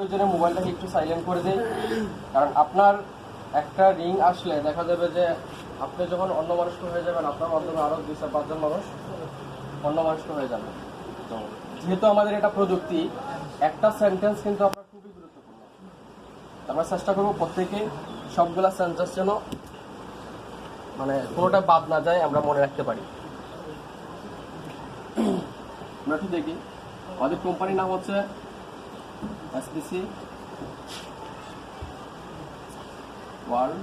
প্রয়োজনে মোবাইলটাকে একটু সাইলেন্ট করে দেই, কারণ আপনার একটা রিং আসলে দেখা যাবে যে আপনি যখন অন্য মানুষকে হয়ে যাবেন, আপনার মাধ্যমে আরও 2-5 জন মানুষ অন্য মানুষকে হয়ে যাবে। তো যেহেতু আমাদের এটা প্রযুক্তি, একটা সেন্টেন্স কিন্তু আপনার খুবই গুরুত্বপূর্ণ। আমরা চেষ্টা করবো প্রত্যেকে সবগুলা সেন্টেন্স যেন মানে কোনোটা বাদ না যায়, আমরা মনে রাখতে পারি। আমরা একটু দেখি, আমাদের কোম্পানির নাম হচ্ছে এসপিসি ওয়ার্ল্ড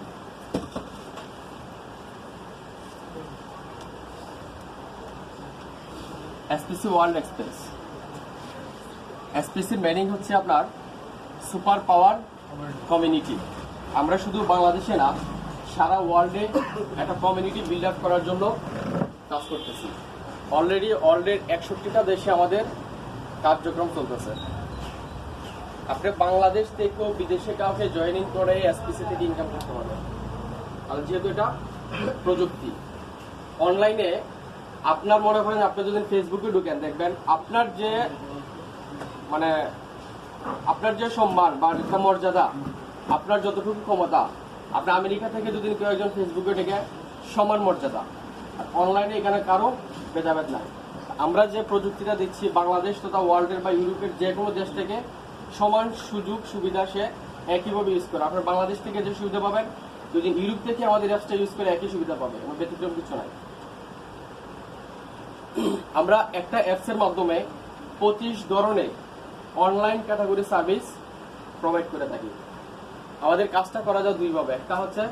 এক্সপ্রেস। এসপিসির মিনিং হচ্ছে আপনার সুপার পাওয়ার কমিউনিটি। আমরা শুধু বাংলাদেশে না, সারা ওয়ার্ল্ডে একটা কমিউনিটি বিল্ড আপ করার জন্য কাজ করতেছি। অলরেডি 61টা দেশে আমাদের কার্যক্রম চলতেছে। আপনি বাংলাদেশ থেকেও বিদেশে কাউকে জয়েনিং করে এসপিসি থেকে ইনকাম করতে পারবেন। আর যেহেতু এটা প্রযুক্তি, অনলাইনে আপনার মনে করেন আপনি যদি ফেসবুকে ঢুকেন, দেখবেন আপনার যে সম্মান বা একটা মর্যাদা, আপনার যতটুকু ক্ষমতা, আপনি আমেরিকা থেকে যদি কেউ একজন ফেসবুকে ঢেকে সমান মর্যাদা। আর অনলাইনে এখানে কারো ভেদাভেদ নাই। আমরা যে প্রযুক্তিটা দিচ্ছি, বাংলাদেশ তথা ওয়ার্ল্ডের বা ইউরোপের যে কোনো দেশ থেকে সমান সুযোগ সুবিধা সে একইভাবে ইউজ করে। আপনার বাংলাদেশ থেকে যে সুবিধা পাবেন, যদি ইউরোপ থেকে আমাদের অ্যাপসটা ইউজ করে একই সুবিধা পাবে, এবং ব্যতিক্রম কিছু নাই। আমরা একটা অ্যাপসের মাধ্যমে 25 ধরনের অনলাইন ক্যাটাগরি সার্ভিস প্রোভাইড করে থাকি। আমাদের কাজটা করা যায় দুইভাবে, একটা হচ্ছে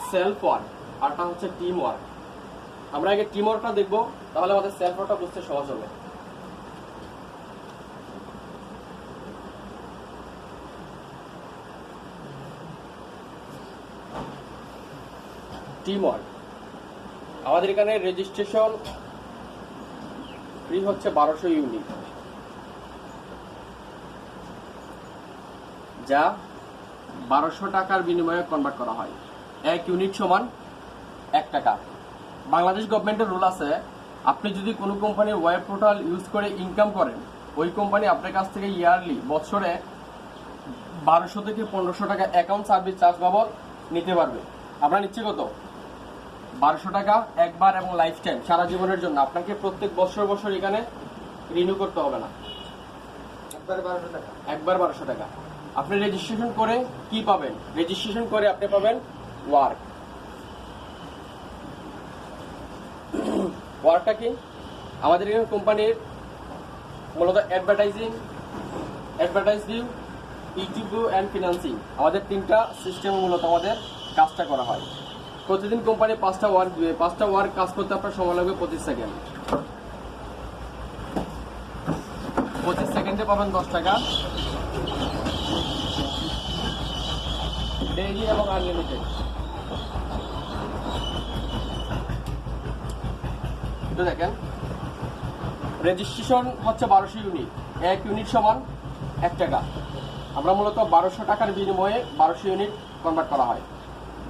সেলফ ওয়ার্ক, আরটা হচ্ছে টিম ওয়ার্ক। আমরা আগে টিম ওয়ার্কটা দেখবো, তাহলে আমাদের সেলফ ওয়ার্কটা বুঝতে সহজ হবে। টিম ওয়ার্ক, আমাদের এখানে রেজিস্ট্রেশন ফ্রি হচ্ছে 1200 ইউনিট, যা 1200 টাকার বিনিময়ে কনভার্ট করা হয়। 1 ইউনিট সমান 1 টাকা। বাংলাদেশ গভর্নমেন্টের রুল আছে, আপনি যদি কোনো কোম্পানির ওয়েব পোর্টাল ইউজ করে ইনকাম করেন, ওই কোম্পানি আপনার কাছ থেকে ইয়ারলি বছরে 1200 থেকে 1500 টাকা অ্যাকাউন্ট সার্ভিস চার্জ বাবদ নিতে পারবে। আপনার নিচ্ছে কত? 1200 টাকা একবার, এবং লাইফ টাইম সারা জীবনের জন্য। আপনাকে প্রত্যেক বছর এখানে রিনিউ করতে হবে না। একবার 1200 টাকা। আপনি রেজিস্ট্রেশন করে কি পাবেন? রেজিস্ট্রেশন করে আপনি পাবেন ওয়ার্ক। ওয়ার্কটা কি? আমাদের এখানে কোম্পানির মূলত অ্যাডভার্টাইজিং, ইউটিউব অ্যান্ড ফিনান্সিং, আমাদের 3টা সিস্টেমে মূলত আমাদের কাজটা করা হয়। প্রতিদিন কোম্পানি 5টা ওয়ার্ক দিবে। 5টা ওয়ার্ক কাজ করতে আপনার সময় লাগবে 25 সেকেন্ড। 25 সেকেন্ডে পাবেন 10 টাকা, ডেইলি এবং আনলিমিটেড। একটু দেখেন, রেজিস্ট্রেশন হচ্ছে 1200 ইউনিট, 1 ইউনিট সমান 1 টাকা। আমরা মূলত 1200 টাকার বিনিময়ে 1200 ইউনিট কনভার্ট করা হয়।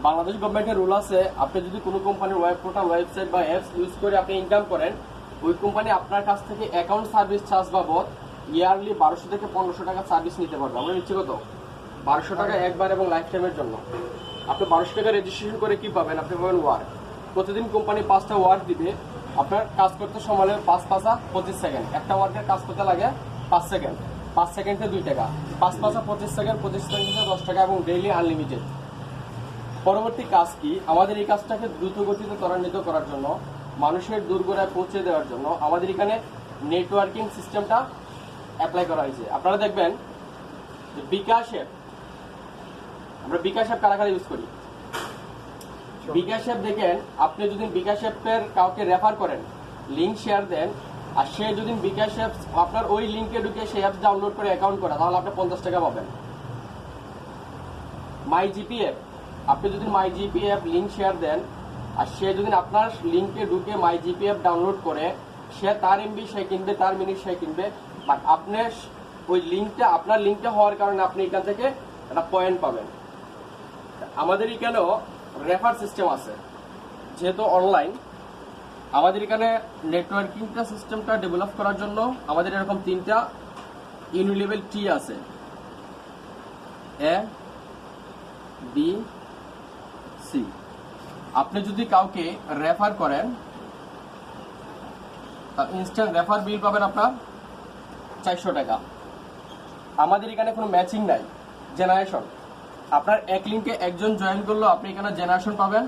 বাংলাদেশ গভর্নমেন্টের রুল আছে, আপনি যদি কোনো কোম্পানির ওয়েব পোর্টাল, ওয়েবসাইট বা অ্যাপস ইউজ করে আপনি ইনকাম করেন, ওই কোম্পানি আপনার কাছ থেকে অ্যাকাউন্ট সার্ভিস চার্জ বাবদ ইয়ারলি 1200 থেকে 1500 টাকা সার্ভিস নিতে পারবে। আমরা নিচ্ছি কত? 1200 টাকা একবার এবং লাইফ টাইমের জন্য। আপনি 1200 টাকা রেজিস্ট্রেশন করে কি পাবেন? আপনি পাবেন ওয়ার্ক। প্রতিদিন কোম্পানি 5টা ওয়ার্ক দিবে। আপনার কাজ করতে সময় লাগে 5 × 25 সেকেন্ড। একটা ওয়ার্কের কাজ করতে লাগে 5 সেকেন্ড। 5 সেকেন্ডে 2 টাকা। 5 × 25 সেকেন্ড, 25 সেকেন্ডে 10 টাকা, এবং ডেইলি আনলিমিটেড। পরবর্তী কাজ কি? আমাদের এই কাজটাকে দ্রুত গতিতে ত্বরান্বিত করার জন্য, মানুষের দূরগোড়ায় পৌঁছে দেওয়ার জন্য আমাদের এখানে নেটওয়ার্কিং সিস্টেমটা অ্যাপ্লাই করা হয়েছে। আপনারা দেখবেন বিকাশ অ্যাপ, আমরা বিকাশ অ্যাপ কারা ইউজ করি? বিকাশ অ্যাপ দেখেন, আপনি যদি বিকাশ অ্যাপের কাউকে রেফার করেন, লিঙ্ক শেয়ার দেন, আর সে যদি বিকাশ অ্যাপ আপনার ওই লিঙ্কে ঢুকে সেই অ্যাপ ডাউনলোড করে অ্যাকাউন্ট করে, তাহলে আপনি 50 টাকা পাবেন। মাই জিপি অ্যাপ, আপনি যদি my GP app link share দেন, আর সে যদি আপনার লিঙ্কে ঢুকে মাই জিপি অ্যাপ ডাউনলোড করে, সে তার এমবি সে কিনবে, তার মিনিট সে কিনবে, বাট আপনার ওই লিঙ্কটা, আপনার লিঙ্কটা হওয়ার কারণে আপনি এখান থেকে একটা পয়েন্ট পাবেন। আমাদের এখানেও রেফার সিস্টেম আছে, যেহেতু অনলাইন। আমাদের এখানে নেটওয়ার্কিংটা সিস্টেমটা ডেভেলপ করার জন্য আমাদের এরকম 3টা ইউনিলেভেল টি আছে। A B C. আপনি যদি কাউকে রেফার করেন তার ইনস্ট্যান্ট রেফার বিল পাবেন আপনার 400 টাকা। আমাদের এখানে কোনো ম্যাচিং নাই, জেনারেশন। আপনার এক লিঙ্কে একজন জয়েন করলো, আপনি এখানে জেনারেশন পাবেন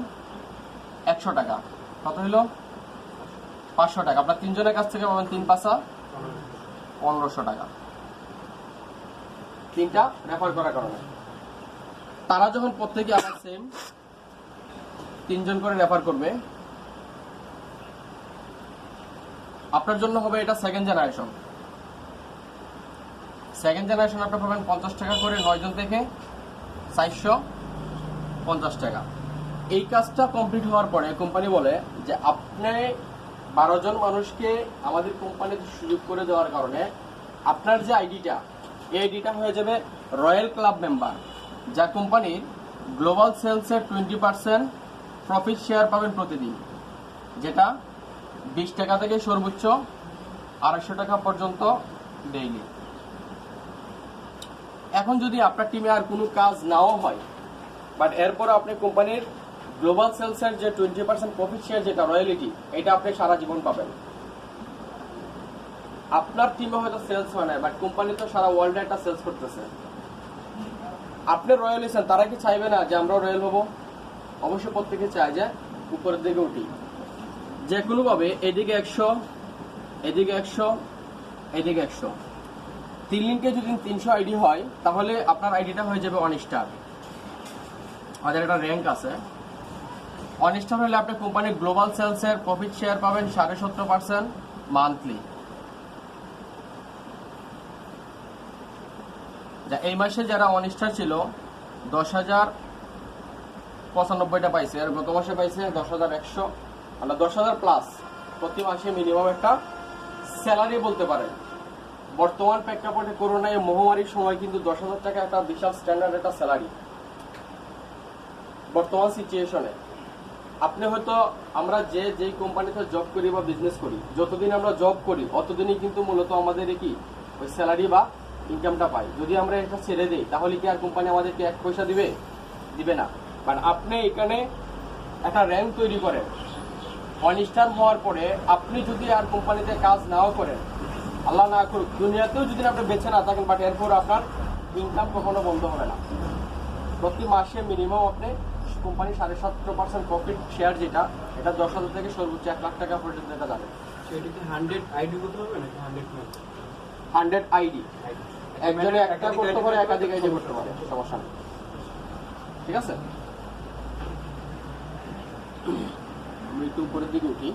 100 টাকা। কত হলো? 500 টাকা। আপনার 3 জনের কাছ থেকে পাবেন 3 পাঁচা 1500 টাকা, 3টা রেফার করার কারণে। তারা যখন প্রত্যেকে আবার সেম 3 জন করে রেফার করবে, আপনার জন্য হবে এটা সেকেন্ড জেনারেশন। সেকেন্ড জেনারেশন আপনি পাবেন 50 টাকা করে, 9 জন থেকে 450 টাকা। এই কাজটা কমপ্লিট হওয়ার পরে কোম্পানি বলে যে আপনি 12 জন মানুষকে আমাদের কোম্পানিতে সুযোগ করে দেওয়ার কারণে আপনার যে আইডিটা, এই আইডিটা হয়ে যাবে রয়্যাল ক্লাব মেম্বার, যা কোম্পানির গ্লোবাল সেলসের 20% প্রফিট শেয়ার পাবেন প্রতিদিন, যেটা 20 টাকা থেকে সর্বোচ্চ 250 টাকা পর্যন্ত ডেইলি। এখন যদি আপনার টিমে আর কোনো কাজ নাও হয়, বাট এরপর আপনি কোম্পানির গ্লোবাল সেলসের যে 20% প্রফিট শেয়ার, যেটা রয়্যালিটি, এটা আপনি সারা জীবন পাবেন। আপনার টিমে হয়তো সেলস হয় না, বাট কোম্পানি তো সারা ওয়ার্ল্ডে একটা সেলস করতেছে। আপনি রয়্যাল হয়েছেন, তারা কি চাইবে না যে আমরা রয়্যাল হবো? অবশ্যই প্রত্যেকে চায় যে উপরের দিকে উঠি। যে কোনোভাবে এদিকে 100, এদিকে 100, এদিকে 100, 3 লিঙ্কে যদি 300 আইডি হয়, তাহলে আপনার আইডিটা হয়ে যাবে 1 স্টার। আমাদের একটা র্যাঙ্ক আছে। 1 স্টার হলে আপনি কোম্পানির গ্লোবাল সেলসের প্রফিট শেয়ার পাবেন 17.5% মান্থলি। যা এই মাসে যারা 1 স্টার ছিল 10,095টা পাইছে, আর গত মাসে পাইছে 10,100, মানে 10,000 প্লাস প্রতি মাসে মিনিমাম একটা স্যালারি বলতে পারেন। বর্তমান প্রেক্ষাপটে করোনা এই মহামারীর সময় কিন্তু 10,000 টাকা একটা বিশাল স্ট্যান্ডার্ড একটা স্যালারি বর্তমান সিচুয়েশনে। আপনি হয়তো, আমরা যেই কোম্পানিতে জব করি বা বিজনেস করি, যতদিন আমরা জব করি অতদিনই কিন্তু মূলত আমাদের কি ওই স্যালারি বা ইনকামটা পাই। যদি আমরা এটা ছেড়ে দিই, তাহলে কি আর কোম্পানি আমাদেরকে 1 পয়সা দিবে না। বাট আপনি এখানে একটা র্যাঙ্ক তৈরি করেন, 1 স্টার হওয়ার পরে আপনি যদি আর কোম্পানিতে কাজ নাও করেন, আল্লাহ না করুক দুনিয়াতেও যদি আপনি বেঁচে না থাকেন, বাট এরপর আপনার ইনকাম কখনো বন্ধ হবে না। প্রতি মাসে মিনিমাম আপনি কোম্পানি 17.5% প্রফিট শেয়ার, যেটা এটা 10,000 থেকে সর্বোচ্চ 1 লাখ টাকা পর্যন্ত এটা যাবে। সেটা কি 100 আইডি করতে হবে নাকি 100 আইডি? একজনে একটা করতে পারে, একাধিক আইডি করতে পারে, সমস্যা নেই। ঠিক আছে, আমি একটু উপরের দিকে উঠি।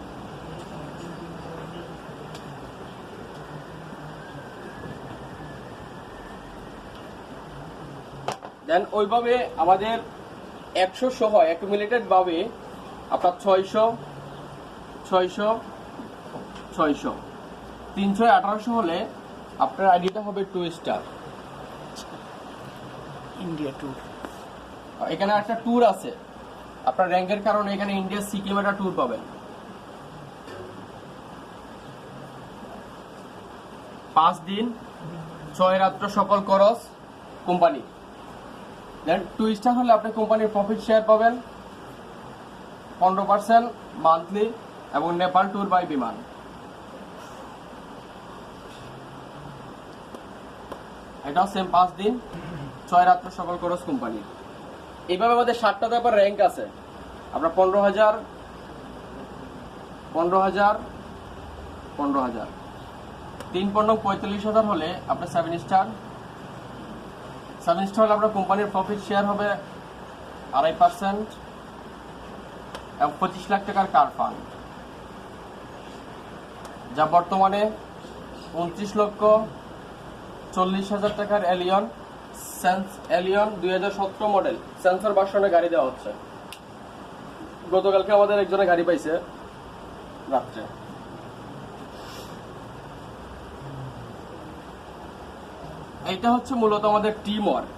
দেন ওইভাবে আমাদের 100 সহ অ্যাকুমুলেটেড ভাবে আপনার 600, 600, 600, 300, 1800 হলে আপনার আইডিটা হবে 2 স্টার ইন্ডিয়া ট্যুর। এখানে একটা ট্যুর আছে আপনার র্যাঙ্কের কারণে, এখানে ইন্ডিয়া সিকিম একটা ট্যুর পাবেন। 5 দিন 6 রাত্র সকল খরচ কোম্পানি। দেন 2 স্টার হলে আপনি কোম্পানির প্রফিট শেয়ার পাবেন 15% মান্থলি, এবং নেপাল ট্যুর বাই বিমান। এটাও সেম 5 দিন 6 রাত্র সকল খরচ কোম্পানির। এইভাবে আমাদের 7টা ব্যাপার র্যাঙ্ক আছে। আপনার 15,000, 15,000, 15,000, 3-45,000 হলে আপনার 7 স্টার। 7 স্টার হলে আপনার কোম্পানির প্রফিট শেয়ার হবে 2.5% এবং 25 লাখ টাকার কার ফান্ড, যা বর্তমানে 29,40,000 টাকার এলিয়ন 2017 মডেল সেন্সর ভার্সনে গাড়ি দেওয়া হচ্ছে। গতকালকে আমাদের একজনে গাড়ি পাইছে রাত্রে। এইটা হচ্ছে মূলত আমাদের টিম ওয়ার্ক।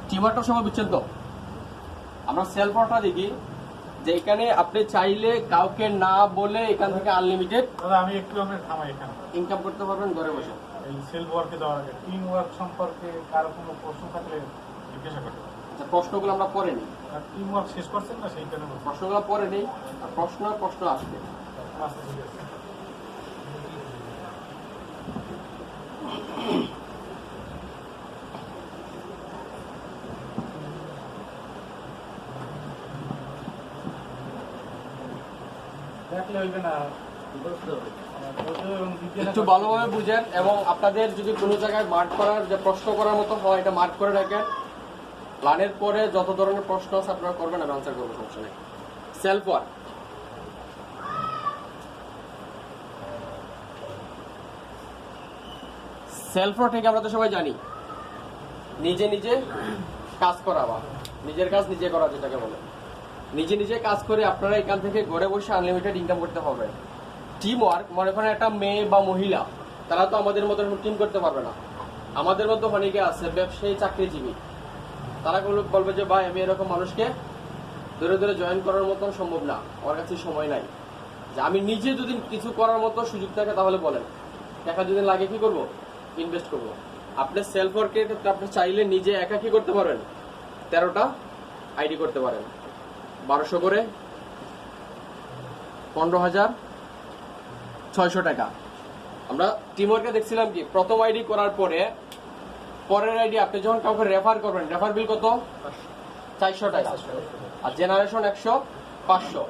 টিম ওয়ার্কটা সবাই বুঝছেন তো? আমরা সেলফ ওয়ার্কটা দেখি যে এখানে আপনি চাইলে কাউকে না বলে এখান থেকে আনলিমিটেড আমি একটু থামাই এখানে ইনকাম করতে পারবেন ঘরে বসে। এই সেলফ ওয়ার্কে যাওয়ার আগে টিম ওয়ার্ক সম্পর্কে কারো কোনো প্রশ্ন থাকলে জিজ্ঞাসা করতে পারেন। আচ্ছা, প্রশ্নগুলো আমরা পরে নিই, আর টিম ওয়ার্ক শেষ করছেন না সেইখানে প্রশ্নগুলো পরে নিই, আর প্রশ্ন আসবে। আচ্ছা ঠিক আছে। দেখলে হইবে না, একটু ভালোভাবে বুঝেন এবং আপনাদের যদি কোনো জায়গায় মার্ক করার যে প্রশ্ন করার মতো হয় এটা মার্ক করে রাখেন। প্ল্যানের পরে যত ধরনের প্রশ্ন আছে আপনারা করবেন, আমি আনসার করবো, সমস্যা নেই। সেলফ ওয়ার্ক, সেলফ ওয়ার্ক থেকে আমরা তো সবাই জানি নিজে নিজে কাজ করা বা নিজের কাজ নিজে করা, যেটাকে বলে নিজে নিজে কাজ করে আপনারা এখান থেকে ঘরে বসে আনলিমিটেড ইনকাম করতে হবে। টিম ওয়ার্ক, মনে করেন একটা মেয়ে বা মহিলা, তারা তো আমাদের মতো টিম করতে পারবে না। আমাদের মধ্যে অনেকে আছে ব্যবসায়ী, চাকরিজীবী, তারা বলবে যে ভাই আমি এরকম মানুষকে ধরে ধরে জয়েন করার মতো সম্ভব না, আমার কাছে সময় নাই। যে আমি নিজে যদি কিছু করার মতো সুযোগ থাকে তাহলে বলেন, টাকা যদি লাগে কি করব, ইনভেস্ট করব। আপনি সেলফ ওয়ার্কের ক্ষেত্রে আপনি চাইলে নিজে একা কি করতে পারেন, 13টা আইডি করতে পারেন, 1200 করে 15,600 টাকা। আমরা টিম ওয়ার্কে দেখছিলাম কি প্রথম আইডি করার পরে পরের আইডি আপনি যখন কাউকে রেফার করবেন, রেফার বিল কত, 400 টাকা, আর জেনারেশন 100, 500।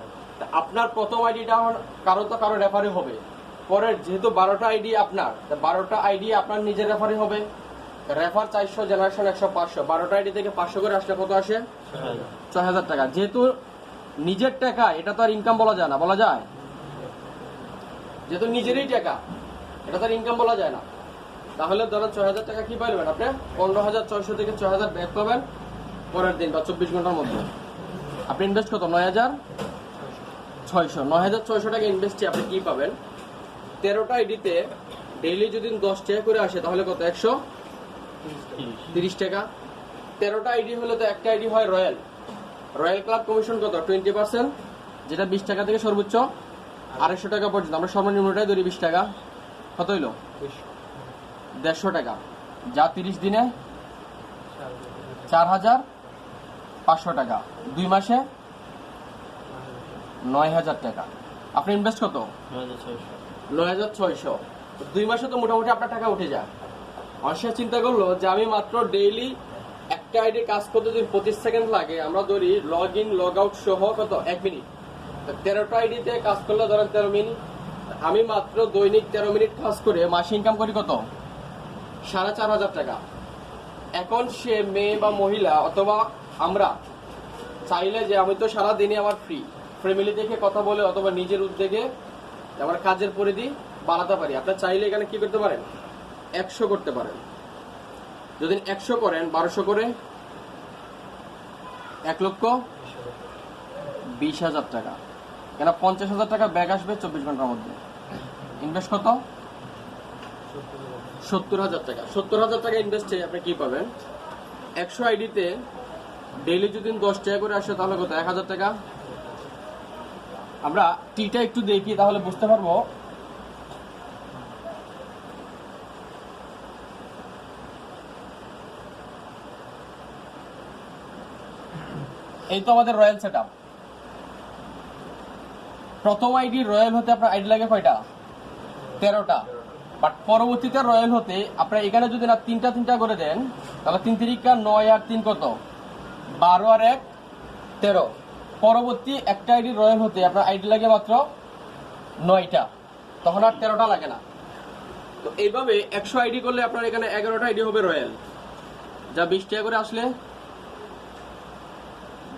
আপনার প্রথম আইডিটা কারো রেফারে হবে, পরের যেহেতু 12টা আইডি আপনার, 12টা আইডি আপনার নিজের রেফারে হবে, রেফার 400, জেনারেশন 100, 500, 12টা আইডি থেকে 500 করে আসলে কত আসে, 6,000 টাকা। যেহেতু নিজের টাকা, এটা তো আর ইনকাম বলা যায় না, বলা যায়, যেহেতু নিজেরই টাকা, এটা তো আর ইনকাম বলা যায় না। তাহলে ধরেন 6,000 টাকা কি পাইবেন আপনি, 15,600 থেকে 6,000 ব্যাক পাবেন পরের দিন বা 24 ঘন্টার মধ্যে। আপনি ইনভেস্ট কত, 9,600, 9,600 টাকা ইনভেস্টে আপনি কি পাবেন, 13টা আইডিতে ডেইলি যদি 10 টাকা করে আসে তাহলে কত, 130 টাকা। 13টা আইডি হলে তো একটা আইডি হয় রয়্যাল, রয়্যাল ক্লাব কমিশন কত, 20%, যেটা 20 টাকা থেকে সর্বোচ্চ 250 টাকা পর্যন্ত। আমরা সর্বনিম্নটাই ধরি 20 টাকা, কত হইলো, 150 টাকা, যা 30 দিনে 4,500 টাকা, 2 মাসে 9,000 টাকা। আপনি ইনভেস্ট কত, 9,600। 2 মাসে তো মোটামুটি আপনার টাকা উঠে যায়। অবশ্যই চিন্তা করলো যে আমি মাত্র ডেইলি একটা আইডি কাজ করতে যদি 25 সেকেন্ড লাগে, আমরা ধরি লগ ইন লগ আউট সহ কত, 1 মিনিট। 13টা আইডিতে কাজ করলে ধরেন 13 মিনিট, আমি মাত্র দৈনিক 13 মিনিট কাজ করে মাসে ইনকাম করি কত, 4,500 টাকা। এখন সে মেয়ে বা মহিলা অথবা আমরা চাইলে যে আমি তো সারাদিনই আমার ফ্যামিলি থেকে কথা বলে অথবা নিজের উদ্যোগে আমার কাজের পরিধি বাড়াতে পারি। আপনার চাইলে এখানে কি করতে পারেন, 100 করতে পারেন। যদি 100 করেন, 1200 করে 1,20,000 টাকা, কেন 50,000 টাকা ব্যাক আসবে 24 ঘন্টার মধ্যে। ইনভেস্ট কত, 70,000 টাকা। 70,000 টাকা ইনভেস্টে আপনি কি পাবেন, 100 আইডিতে ডেইলি যদি 10 টাকা করে আসে তাহলে কত, 1,000 টাকা। আমরা টিটা একটু দেখি তাহলে বুঝতে পারবো। এই তো আমাদের রয়্যাল সেটআপ। প্রথম আইডি রয়্যাল হতে আপনার আইডি লাগে কয়টা, 13টা। বাট পরবর্তীতে রয়্যাল হতে আপনার এখানে যদি না 3টা করে দেন তাহলে 3 3 9 আর 3 কত, 12 আর 1 13। পরবর্তী একটা আইডি রয়্যাল হতে আপনার আইডি লাগে মাত্র 9টা, তখন আর 13টা লাগে না। তো এইভাবে 100 আইডি করলে আপনার এখানে 11টা আইডি হবে রয়্যাল, যা 20 টাকা করে আসলে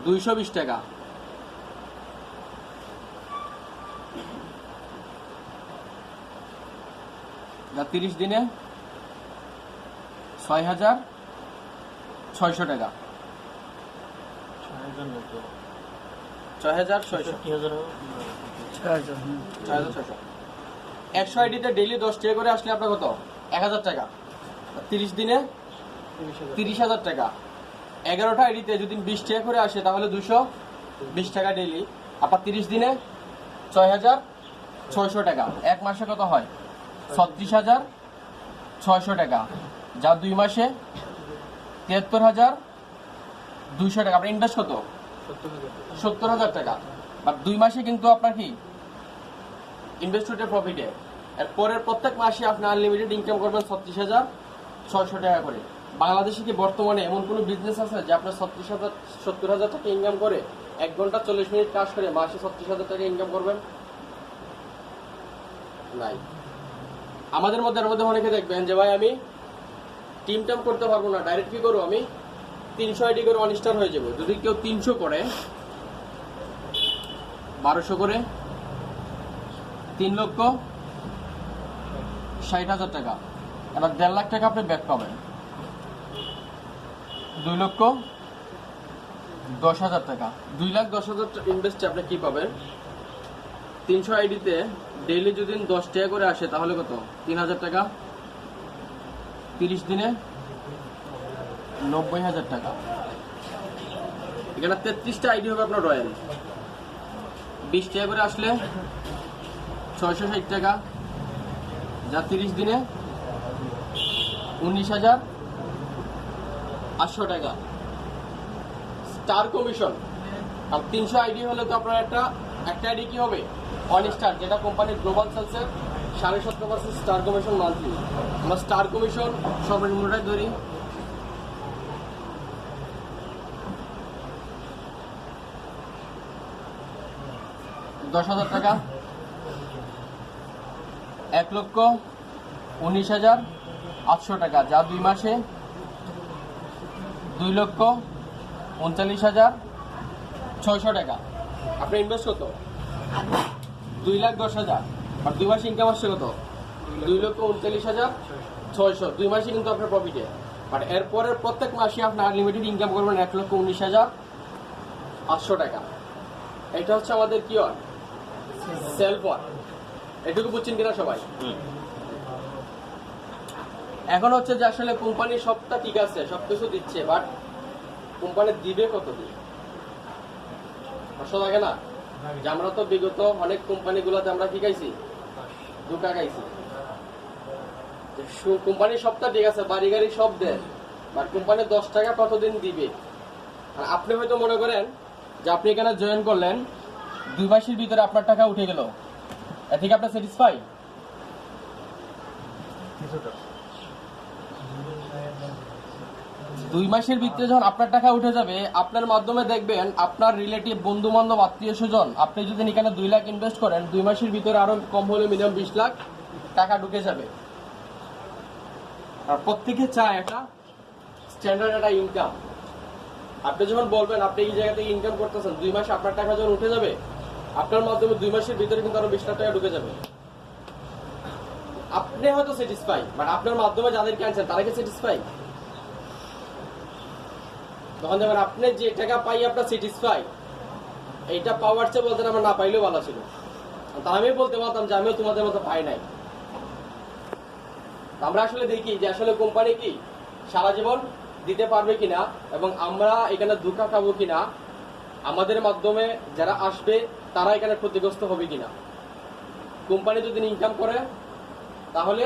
220 টাকা। যা 30 দিনে 6,600 টাকা, 6,600, 6,600। 100 আইডিতে ডেইলি 10 টাকা করে আসলে আপনার কত, 1,000 টাকা। 30 দিনে 30,000 টাকা। 11টা আইডিতে যদি 20 টাকা করে আসে তাহলে 220 টাকা ডেইলি। আপনার 30 দিনে 6,600 টাকা। এক মাসে কত হয়, 36,600 600 টাকা, যা 2 মাসে 73,200 টাকা। আপনার ইনভেস্ট কত? 70,000 টাকা। বাট 2 মাসে কিন্তু আপনার কি ইনভেস্টমেন্টের প্রফিটে, এর পরের প্রত্যেক মাসে আপনি আনলিমিটেড ইনকাম করবেন 36,600 টাকা করে। বাংলাদেশে কি বর্তমানে এমন কোনো বিজনেস আছে যে আপনার 70,000 টাকা ইনকাম করে 1 ঘন্টা 40 মিনিট কাজ করে মাসে 36,000 টাকা ইনকাম করবেন? নাই। আমাদের মধ্যে অনেকে দেখবেন যে ভাই আমি টিম টাম করতে পারবো না, ডাইরেক্ট কি করবো, আমি 300 আইডি করে 1 স্টার হয়ে যাবো। যদি কেউ 300 করে, 1200 করে, 3,60,000 টাকা, এবার 1.5 লাখ টাকা আপনি ব্যাক পাবেন। 2,10,000 টাকা, 2,10,000 ইনভেস্টে আপনি কি পাবেন? 300 আইডিতে ডেইলি যদি 10 টাকা করে আসে তাহলে কত? 3,000 টাকা, 30 দিনে 90,000 টাকা। এখানে 33টা আইডি হবে আপনার রয়্যাল। 20 টাকা করে আসলে 660 টাকা, যা 30 দিনে 19,800 টাকা। স্টার কমিশন, আর 300 আইডি হলে তো আপনার একটা আইডি কি হবে? 1 স্টার, যেটা কোম্পানির গ্লোবাল সেলসের 7.5% স্টার কমিশন মান্থলি। আমরা স্টার কমিশন সর্বনিম্নটাই ধরি, $10,000 টাকা, 1,19,800 টাকা, যা 2 মাসে 2,39,600 টাকা। আপনার ইনভেস্ট কত? 2,10,000, আর 2 মাসে ইনকাম আসছে কত? 2,39,600। 2 মাসে কিন্তু আপনার প্রফিটে। বাট এরপরের প্রত্যেক মাসে আপনি আনলিমিটেড ইনকাম করবেন 1,19,800 টাকা। এটা হচ্ছে আমাদের কি হয়? Self work. এটুকু বুঝছেন কিনা সবাই? এখন হচ্ছে যে আসলে কোম্পানি সবটা ঠিক আছে, সবকিছু দিচ্ছে, বাট কোম্পানি দিবে কত দিন? কষ্ট লাগে না? যে আমরা তো বিগত অনেক কোম্পানিগুলোতে আমরা কি খাইছি? ধোঁকা খাইছি। কোম্পানি সবটা ঠিক আছে, বাড়ি গাড়ি সব দেয়, বাট কোম্পানি 10 টাকা কতদিন দিবে? আর আপনি হয়তো মনে করেন যে আপনি এখানে জয়েন করলেন, 2 মাসের ভিতরে আপনার টাকা উঠে গেল, এ থেকে আপনার স্যাটিসফাই? 2 মাসের ভিতরে যখন আপনার টাকা উঠে যাবে, আপনার মাধ্যমে দেখবেন আপনার রিলেটিভ, বন্ধু বান্ধব, আত্মীয় স্বজন, আপনি যদি এখানে 2 লাখ ইনভেস্ট করেন, 2 মাসের ভিতরে আরো কম হলে মিনিমাম 20 লাখ টাকা ঢুকে যাবে। আর প্রত্যেকে চায় একটা স্ট্যান্ডার্ড একটা ইনকাম। আপনি যখন বলবেন আপনি এই জায়গা থেকে ইনকাম করতেছেন, 2 মাসে আপনার টাকা যখন উঠে যাবে, আপনার মাধ্যমে 2 মাসের ভিতরে কিন্তু আরো 20 লাখ টাকা ঢুকে যাবে। আপনি হয়তো স্যাটিসফাই, বাট আপনার মাধ্যমে যাদেরকে আনছেন তারা কি স্যাটিসফাই? তখন যেমন আপনি যে টাকা পাই আপনার স্যাটিসফাই, এইটা পাওয়ার চেয়ে বলতেন আমার না পাইলেও ভালো ছিল, তা আমি বলতে পারতাম যে আমিও তোমাদের মতো পাই নাই। আমরা আসলে দেখি যে আসলে কোম্পানি কি সারা জীবন দিতে পারবে কিনা, এবং আমরা এখানে ধোঁকা খাবো কিনা, আমাদের মাধ্যমে যারা আসবে তারা এখানে ক্ষতিগ্রস্ত হবে কিনা। কোম্পানি যদি ইনকাম করে তাহলে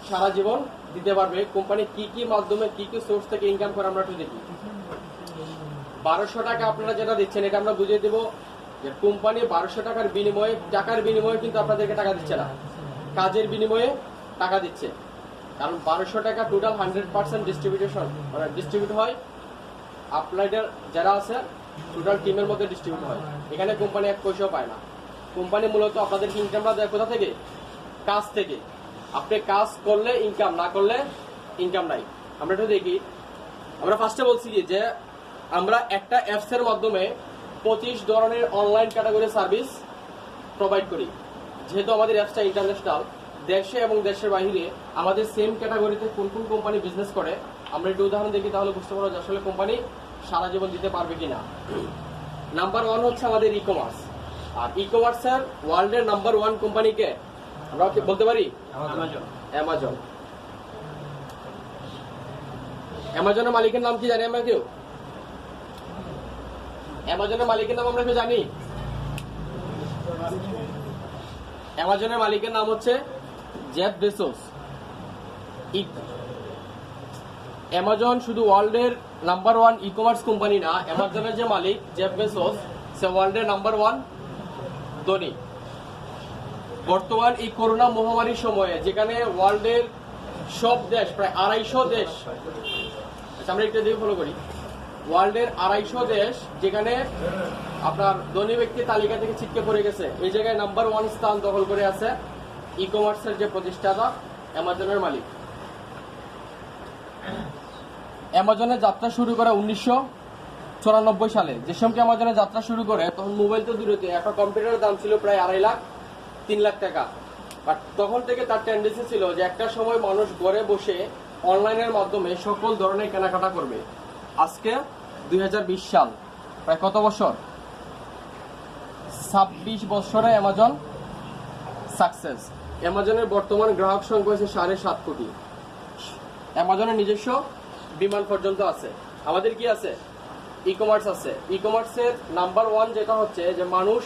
সারা জীবন দিতে পারবে। কোম্পানি কি কি মাধ্যমে কি কি সোর্স থেকে ইনকাম করে আমরা একটু দেখি। 1200 টাকা আপনারা যেটা দিচ্ছেন, এটা আমরা বুঝিয়ে দেবো যে কোম্পানি 1200 টাকার বিনিময়ে কিন্তু আপনাদেরকে টাকা দিচ্ছে না, কাজের বিনিময়ে টাকা দিচ্ছে। কারণ 1200 টাকা টোটাল 100% ডিস্ট্রিবিউট হয়, আপনাদের যারা আছে টোটাল টিমের মধ্যে ডিস্ট্রিবিউট হয়। এখানে কোম্পানি 1 পয়সাও পায় না। কোম্পানি মূলত আপনাদেরকে ইনকামটা দেয় কোথা থেকে? কাজ থেকে। আপনি কাজ করলে ইনকাম, না করলে ইনকাম নাই। আমরা একটু দেখি। আমরা ফার্স্টে বলছি যে আমরা একটা অ্যাপস এর মাধ্যমে 25 ধরনের অনলাইন ক্যাটাগরি সার্ভিস প্রোভাইড করি। যেহেতু আমাদের অ্যাপসটা ইন্টারন্যাশনাল, দেশে এবং দেশের বাইরে আমাদের সেম ক্যাটাগরিতে কোন কোন কোম্পানি বিজনেস করে, আমরা একটু উদাহরণ দেখি, তাহলে বুঝতে পারবো যে আসলে কোম্পানি সারা জীবন দিতে পারবে কিনা। নাম্বার 1 হচ্ছে আমাদের ই কমার্স। আর ই কমার্সের ওয়ার্ল্ডের নাম্বার 1 কোম্পানিকে আমরা কি বলতে পারি? অ্যামাজন। অ্যামাজনের মালিকের নাম কি জানি আমরা কেউ? অ্যামাজনের মালিকের নাম আমরা কেউ জানি? অ্যামাজনের মালিকের নাম হচ্ছে জেফ বেজোস। অ্যামাজন শুধু ওয়ার্ল্ডের নাম্বার 1 ই কমার্স কোম্পানি না, অ্যামাজনের যে মালিক জেফ বেজোস সে ওয়ার্ল্ডের নাম্বার 1 ধনী। বর্তমান এই করোনা মহামারীর সময়ে যেখানে ওয়ার্ল্ডের সব দেশ প্রায় 250 দেশ, আচ্ছা আমরা একটা দিকে ফলো করি, ওয়ার্ল্ডের 250 দেশ যেখানে আপনার ধনী ব্যক্তি তালিকা থেকে ছিটকে পড়ে গেছে, এই জায়গায় নাম্বার 1 স্থান দখল করে আছে ই কমার্সের যে প্রতিষ্ঠাতা অ্যামাজনের মালিক। অ্যামাজনের যাত্রা শুরু করে 1994 সালে। যে সময় অ্যামাজনের যাত্রা শুরু করে তখন মোবাইল তো দূরেতে, একটা কম্পিউটারের দাম ছিল প্রায় 2.5 লাখ 3 লাখ টাকা। বাট তখন থেকে তার টেন্ডেন্সি ছিল যে একটা সময় মানুষ ঘরে বসে অনলাইনের মাধ্যমে সকল ধরনের কেনাকাটা করবে। আজকে 2020 সাল, প্রায় কত বছর? 26 বছরে অ্যামাজন সাকসেস। অ্যামাজনের বর্তমান গ্রাহক সংখ্যা হচ্ছে 7.5 কোটি। অ্যামাজনের নিজস্ব বিমান পর্যন্ত আছে। আমাদের কি আছে? ই কমার্স আছে। ই কমার্সের নাম্বার 1 যেটা হচ্ছে যে মানুষ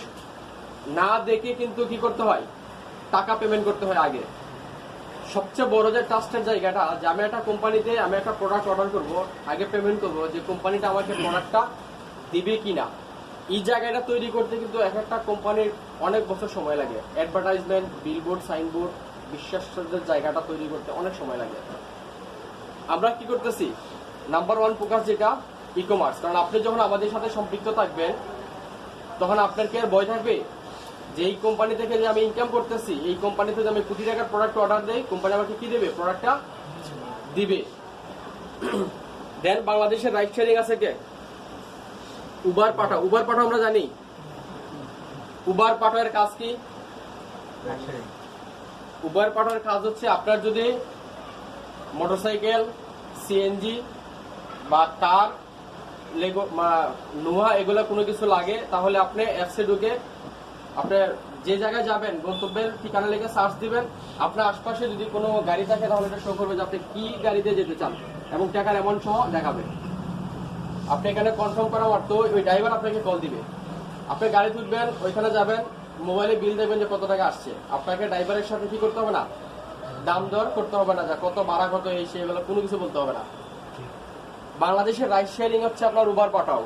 না দেখে কিন্তু কি করতে হয়, টাকা পেমেন্ট করতে হয় আগে। সবচেয়ে বড় যে ট্রাস্টের জায়গাটা, যে আমি একটা কোম্পানিতে আমি একটা প্রোডাক্ট অর্ডার করব, আগে পেমেন্ট করব যে কোম্পানিটা আমাকে প্রোডাক্টটা দিবে কিনা। এই জায়গাটা তৈরি করতে কিন্তু এক একটা কোম্পানির অনেক বছর সময় লাগে। অ্যাডভার্টাইজমেন্ট, বিলবোর্ড, সাইনবোর্ড, বিশ্বাসের জায়গাটা তৈরি করতে অনেক সময় লাগে। আমরা কি করতেছি, নাম্বার 1 ফোকাস যেটা ই কমার্স। কারণ আপনি যখন আমাদের সাথে সম্পৃক্ত থাকবেন তখন আপনার কি আর ভয় থাকবে যে এই কোম্পানি থেকে যে আমি ইনকাম করতেছি, এই কোম্পানিতে যে আমি কোটি টাকার প্রোডাক্ট অর্ডার দেই, কোম্পানি আমাকে কি দেবে? প্রোডাক্টটা দিবে। দেন বাংলাদেশের রাইড শেয়ারিং আছে কে? উবার পাঠাও। উবার পাঠাও আমরা জানি। উবার পাঠাওয়ের কাজ কি? উবার পাঠাওয়ার কাজ হচ্ছে আপনার যদি মোটরসাইকেল, সিএনজি বা কার, লেগো, নোহা এগুলো কোনো কিছু লাগে তাহলে আপনি অ্যাপসে ঢুকে আপনি যে জায়গায় যাবেন গন্তব্যের ঠিকানা লিখে সার্চ দিবেন। আপনার আশপাশে যদি কোনো গাড়ি থাকে তাহলে এটা শো করবে যে আপনি কি গাড়িতে যেতে চান এবং টাকার অ্যামাউন্ট সহ দেখাবে। আপনি এখানে কনফার্ম করা মাত্র ওই ড্রাইভার আপনাকে কল দিবে। আপনি গাড়ি তুলবেন, ওইখানে যাবেন, মোবাইলে বিল দেবেন যে কত টাকা আসছে। আপনাকে ড্রাইভারের সাথে কি করতে হবে না, দাম দর করতে হবে না, যা কত ভাড়া কত এই সেগুলো কোনো কিছু বলতে হবে না। বাংলাদেশের রাইড শেয়ারিং হচ্ছে আপনার উবার পাঠাও।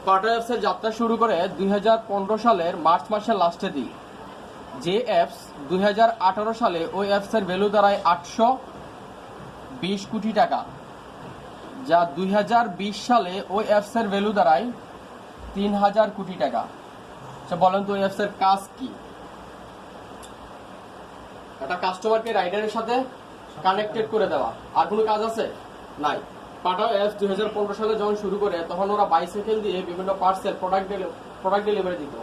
পাঠাও অ্যাপসের যাত্রা শুরু করে 2015 সালের মার্চ মাসের লাস্টে দিই। যে অ্যাপস 2018 সালে ওই অ্যাপসের ভ্যালু দাঁড়ায় 820 কোটি টাকা, যা 2020 সালে ওই অ্যাপসের ভ্যালু দাঁড়ায় 3000 কোটি টাকা। আচ্ছা বলেন তো ওই অ্যাপসের কাজ কি? একটা কাস্টমারকে রাইডারের সাথে কানেক্টেড করে দেওয়া, আর কোনো কাজ আছে? নাই। পাঠাও অ্যাপস 2015 সালে যখন শুরু করে তখন ওরা বাইসাইকেল দিয়ে বিভিন্ন পার্সেল প্রোডাক্ট ডেলিভারি দিত।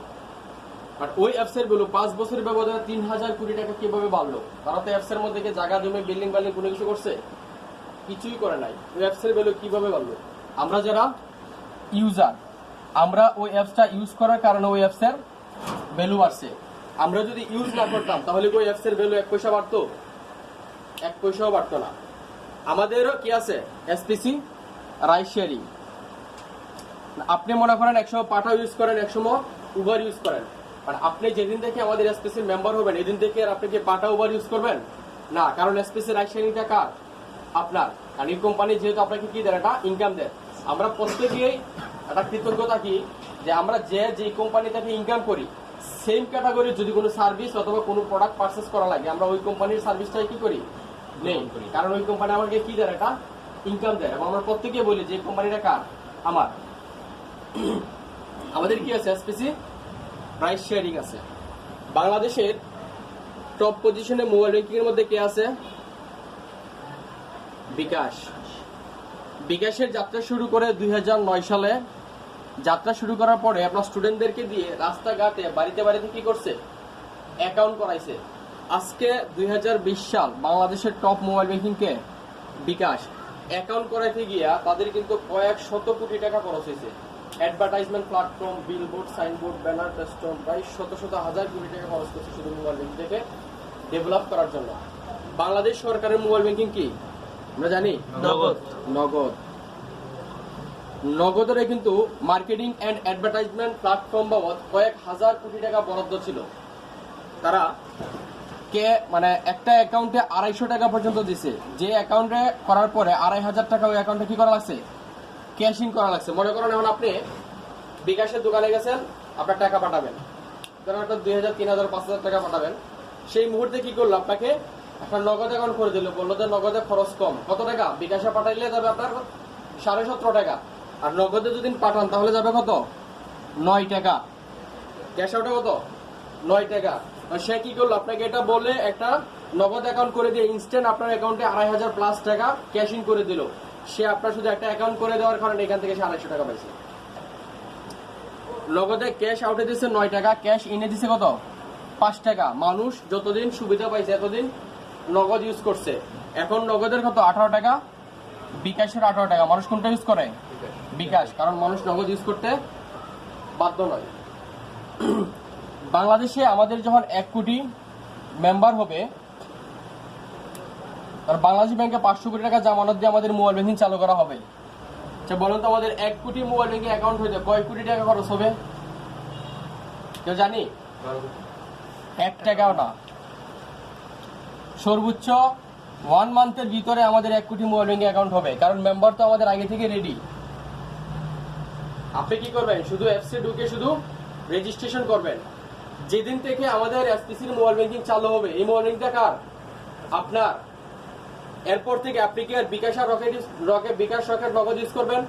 বাট ওই অ্যাপসের ভ্যালু 5 বছরের ব্যবধানে 3000 কোটি টাকা কিভাবে বাড়লো? তারা তো অ্যাপসের মধ্যে জায়গা জমি বিল্ডিং কোনো কিছু করছে? কিছুই করে নাই। ওই অ্যাপসের ভ্যালু কিভাবে বাড়লো? আমরা যারা ইউজার, আমরা ওই অ্যাপসটা ইউজ করার কারণে ওই অ্যাপসের ভ্যালু বাড়ছে। আমরা যদি ইউজ না করতাম তাহলে ওই অ্যাপসের ভ্যালু 1 পয়সা বাড়তো? 1 পয়সাও বাড়তো না। আমাদেরও কি আছে? SPC ride sharing. আপনি মনে করেন 100 পাঠাও ইউজ করেন, 100 উবার ইউজ করেন, আর আপনি যেদিন থেকে আমাদের এসপিসি মেম্বার হবেন এদিন থেকে আর আপনি কি পাঠা উবার ইউজ করবেন না? কারণ এসপিসি রাইড শেয়ারিংটা কার? আপনার। কারণ এই কোম্পানি যেহেতু আপনাকে কি দেয়, একটা ইনকাম দেয়। আমরা প্রত্যেকেই একটা কৃতজ্ঞতা কি যে আমরা যে কোম্পানি থেকে ইনকাম করি সেম ক্যাটাগরির যদি কোনো সার্ভিস অথবা কোনো প্রোডাক্ট পারচেস করা লাগে আমরা ওই কোম্পানির সার্ভিসটাই কি করি? নেই। কারণ ওই কোম্পানি আমাকে কি দেয়? একটা ইনকাম দেয়। এবং আমরা প্রত্যেকেই বলি যে কোম্পানিটা কার? আমার। আমাদের কি আছে? এসপিসি রাইড শেয়ারিং আছে। বাংলাদেশের টপ পজিশনে মোবাইল ব্যাংকিং এর মধ্যে কে আছে? বিকাশ। বিকাশের যাত্রা শুরু করে 2009 সালে। যাত্রা শুরু করার পরে আপনার স্টুডেন্টদেরকে দিয়ে রাস্তাঘাটে বাড়িতে বাড়িতে কি করছে? অ্যাকাউন্ট করাইছে। আজকে 2020 সাল, বাংলাদেশের টপ মোবাইল ব্যাংকিং কে? বিকাশ। অ্যাকাউন্ট করাইতে গিয়া তাদের কিন্তু কয়েক শত কোটি টাকা খরচ হয়েছে। Advertisement, platform, billboard, signboard, banner, festoon, প্রায় শত হাজার কোটি টাকা খরচ করছে শুধু মোবাইল ব্যাংকিং থেকে ডেভেলপ করার জন্য। বাংলাদেশ সরকারের মোবাইল ব্যাংকিং কি আমরা জানি? নগদ। নগদ। নগদের কিন্তু মার্কেটিং এন্ড অ্যাডভার্টাইজমেন্ট প্ল্যাটফর্ম বাবদ কয়েক হাজার কোটি টাকা বরাদ্দ ছিল। তারা কে মানে একটা অ্যাকাউন্টে 250 টাকা পর্যন্ত দিছে, যে অ্যাকাউন্টে করার পরে 2500 টাকা ওই অ্যাকাউন্টে কি করা লাগছে, ক্যাশ ইন করা লাগছে। মনে করেন এখন আপনি বিকাশের দোকানে গেছেন, আপনার টাকা পাঠাবেন, ধরেন একটা 2000, 3000, 5000 টাকা পাঠাবেন। সেই মুহূর্তে কি করলো, আপনাকে একটা নগদ অ্যাকাউন্ট করে দিল, বললো যে নগদে খরচ কম, কত টাকা, বিকাশে পাঠাইলে যাবে আপনার 17.5 টাকা, আর নগদে যদি পাঠান তাহলে যাবে কত, 9 টাকা। ক্যাশ আউটে কত, 9 টাকা। আর সে কি করলো, আপনাকে এটা বলে একটা নগদ অ্যাকাউন্ট করে দিয়ে ইনস্ট্যান্ট আপনার অ্যাকাউন্টে 2500+ টাকা ক্যাশ ইন করে দিল। সে আপনার শুধু একটা অ্যাকাউন্ট করে দেওয়ার কারণে এখান থেকে সে 250 টাকা পাইছে। নগদে ক্যাশ আউটে দিচ্ছে 9 টাকা, ক্যাশ ইনে দিচ্ছে কত, 5 টাকা। মানুষ যতদিন সুবিধা পাইছে এতদিন নগদ ইউজ করছে। এখন নগদের কত, 18 টাকা, বিকাশের 18 টাকা। মানুষ কোনটা ইউজ করে, বিকাশ, কারণ মানুষ নগদ ইউজ করতে বাধ্য নয়। বাংলাদেশে আমাদের যখন 1 কোটি মেম্বার হবে, আর বাংলাদেশ ব্যাংকে 500 কোটি টাকা জামানত দিয়ে আমাদের মোবাইল ব্যাংকিং চালু করা হবে। আচ্ছা বলুন তো, আমাদের 1 কোটি মোবাইল ব্যাংকিং অ্যাকাউন্ট হইতে কয় কোটি টাকা খরচ হবে, কেউ জানি? 1 টাকাও না। সর্বোচ্চ 1 মান্থের ভিতরে আমাদের 1 কোটি মোবাইল ব্যাংকিং অ্যাকাউন্ট হবে, কারণ মেম্বার তো আমাদের আগে থেকে রেডি। আপনি কি করবেন, শুধু অ্যাপসে ঢুকে শুধু রেজিস্ট্রেশন করবেন। যেদিন থেকে আমাদের এসপিসির মোবাইল ব্যাংকিং চালু হবে, এই মোবাইল ব্যাংকিংটা কার, আপনার। এরপর থেকে আপনি কি আর বিকাশ আর বিকাশ রকেট নগদ ইউজ করবেন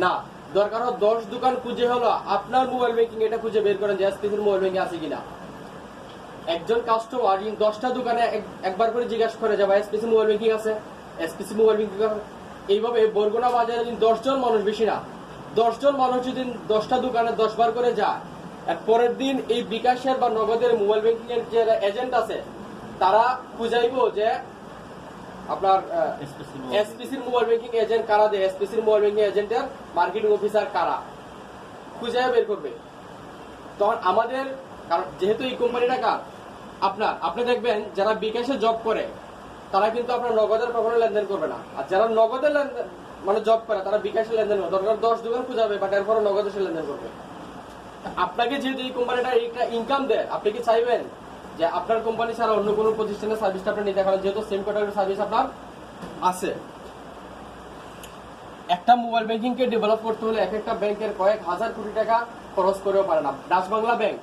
না। দরকার হয় 10 দোকান খুঁজে হলো আপনার মোবাইল ব্যাংকিং এটা খুঁজে বের করেন যে এসপিসির মোবাইল ব্যাংকিং আছে কিনা। একজন কাস্টমার 10টা দোকানে একবার করে জিজ্ঞাসা করে যাবে এসপিসি মোবাইল ব্যাংকিং আছে, এসপিসি মোবাইল ব্যাংকিং। এইভাবে বরগুনা বাজারে যদি 10 জন মানুষ, বেশি না, 10 জন মানুষ যদি 10টা দোকানে 10 বার করে যায়, আর পরের দিন এই বিকাশের বা নগদের মোবাইল ব্যাংকিং এর যে এজেন্ট আছে তারা খুঁজাইবো যে আপনার এসপিসির মোবাইল ব্যাংকিং এজেন্ট কারা, দেয় এসপিসির মোবাইল ব্যাংকিং এজেন্টের মার্কেটিং অফিসার কারা, খুঁজাই বের করবে। তখন আমাদের, কারণ যেহেতু এই কোম্পানিটা কার, আপনার, আপনি দেখবেন যারা বিকাশে জব করে তারা কিন্তু আপনার নগদের কখনো লেনদেন করবে না, আর যারা নগদের লেনদেন মানে জব করে তারা বিকাশে লেনদেন করে। দরকার 10 দোকান খুঁজাবে, বাট এরপরে নগদে সে লেনদেন করবে। আপনাকে যেহেতু এই কোম্পানিটা একটা ইনকাম দেয়, আপনি কি চাইবেন যে আপনার কোম্পানি ছাড়া অন্য কোনো প্রতিষ্ঠানের সার্ভিসটা আপনি নিতে পারেন, যেহেতু সেম ক্যাটাগরির সার্ভিস আপনার আছে। একটা মোবাইল ব্যাংকিং কে ডেভেলপ করতে হলে এক একটা ব্যাংকের কয়েক হাজার কোটি টাকা খরচ করেও পারে না। ডাচ বাংলা ব্যাংক,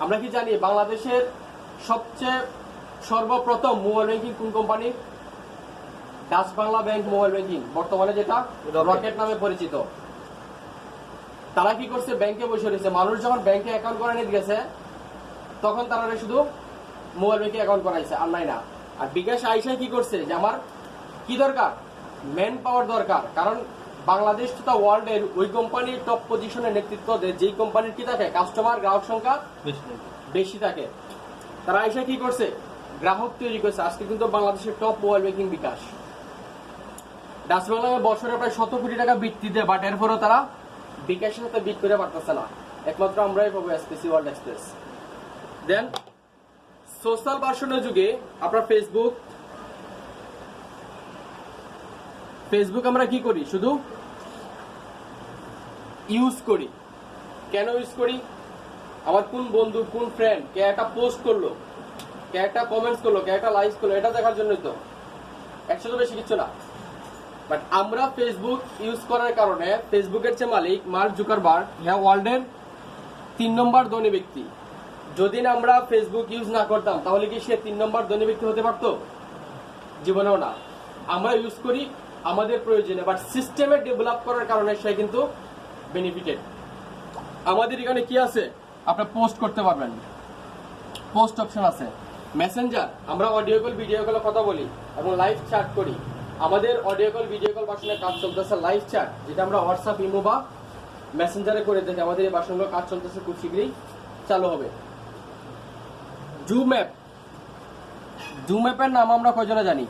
আমরা কি জানি বাংলাদেশের সবচেয়ে সর্বপ্রথম মোবাইল ব্যাংকিং কোন company? Dutch Bangla bank mobile banking, বর্তমানে যেটা রকেট নামে পরিচিত। তারা কি করছে, ব্যাংকে বসে রয়েছে। মানুষ যখন ব্যাংকে অ্যাকাউন্ট করে নিয়ে গেছে তখন তারা শুধু মোবাইল ব্যাংকে অ্যাকাউন্ট করাইছে, আর নাই না। আর বিকাশ আইসায় কি করছে যে আমার কি দরকার, ম্যান পাওয়ার দরকার। কারণ বাংলাদেশ তথা ওয়ার্ল্ডের ওই কোম্পানির টপ পজিশনে নেতৃত্ব দেয় যেই কোম্পানির কি থাকে, কাস্টমার গ্রাহক সংখ্যা বেশি থাকে। তারা আইসা কি করছে, গ্রাহক তৈরি করছে। আজকে কিন্তু বাংলাদেশের টপ মোবাইল ব্যাংকিং বিকাশ। ডাচ বাংলা বছরে প্রায় 100 কোটি টাকা বৃত্তি দেয়, বাট এরপরও তারা বিকাশের সাথে বিট করে পারতেছে না। একমাত্র আমরাই পাবো SPC world express. Then social ভার্সনের যুগে আপনার ফেসবুক আমরা কি করি, শুধু ইউজ করি। কেন ইউজ করি, আমার কোন বন্ধু কোন ফ্রেন্ড কে একটা পোস্ট করলো, কে একটা কমেন্টস করলো, কে একটা লাইক করলো, এটা দেখার জন্যই তো, 100 তো বেশি কিছু না। বাট আমরা ফেসবুক ইউজ করার কারণে ফেসবুকের যে মালিক মার্ক জুকারবার্গ, হ্যাঁ ওয়ার্ল্ডের 3 নম্বর ধনী ব্যক্তি। যদি আমরা ফেসবুক ইউজ না করতাম তাহলে কি সে 3 নম্বর ধনী ব্যক্তি হতে পারতো? জীবনেও না। আমরা ইউজ করি আমাদের প্রয়োজনে, বাট সিস্টেমে ডেভেলপ করার কারণে সে কিন্তু বেনিফিটেড। আমাদের এখানে কি আছে, আপনি পোস্ট করতে পারবেন, পোস্ট অপশন আছে। মেসেঞ্জার, আমরা অডিও কল ভিডিও কলে কথা বলি এবং লাইভ চ্যাট করি। আমাদের অডিও কল ভিডিও কল ভার্সনের কাজ চলতেছে লাইভ চ্যাট, যেটা আমরা হোয়াটসঅ্যাপ, ইমো বা মেসেঞ্জারে করে দেখি। আমাদের এই ভার্সনগুলো কাজ চলতেছে, খুব শীঘ্রই চালু হবে। জুম অ্যাপ, জুম অ্যাপের নাম আমরা কয়জনে জানি?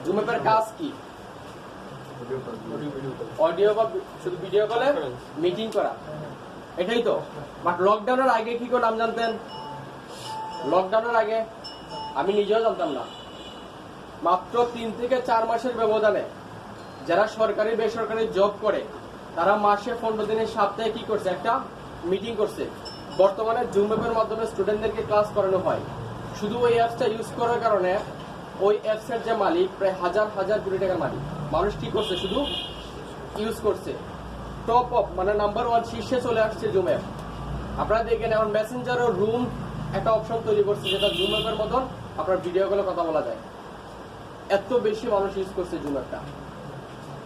জুম অ্যাপের কাজ কি? অডিও বা শুধু ভিডিও কলে মিটিং করা, এটাই তো। বাট লকডাউনের আগে কি করে নাম জানতেন? লকডাউনের আগে আমি নিজেও জানতাম না। মাত্র 3 থেকে 4 মাসের ব্যবধানে যারা সরকারি বেসরকারি জব করে তারা মাসে 15 দিনের সপ্তাহে কি করছে, একটা মিটিং করছে। বর্তমানে জুম অ্যাপের মাধ্যমে স্টুডেন্টদেরকে ক্লাস করানো হয়। শুধু ওই অ্যাপসটা ইউজ করার কারণে ওই অ্যাপসের যে মালিক প্রায় হাজার হাজার কোটি টাকার মালিক, মানুষ কি করছে শুধু ইউজ করছে। টপ অফ মানে নাম্বার 1 শীর্ষে চলে আসছে জুম অ্যাপ। আপনারা দেখেন এখন মেসেঞ্জারও রুম একটা অপশন তৈরি করছে, যেটা জুম অ্যাপের মতন আপনার ভিডিও কলে কথা বলা যায়। এত বেশি মানুষ ইউজ করছে জুম অ্যাপটা।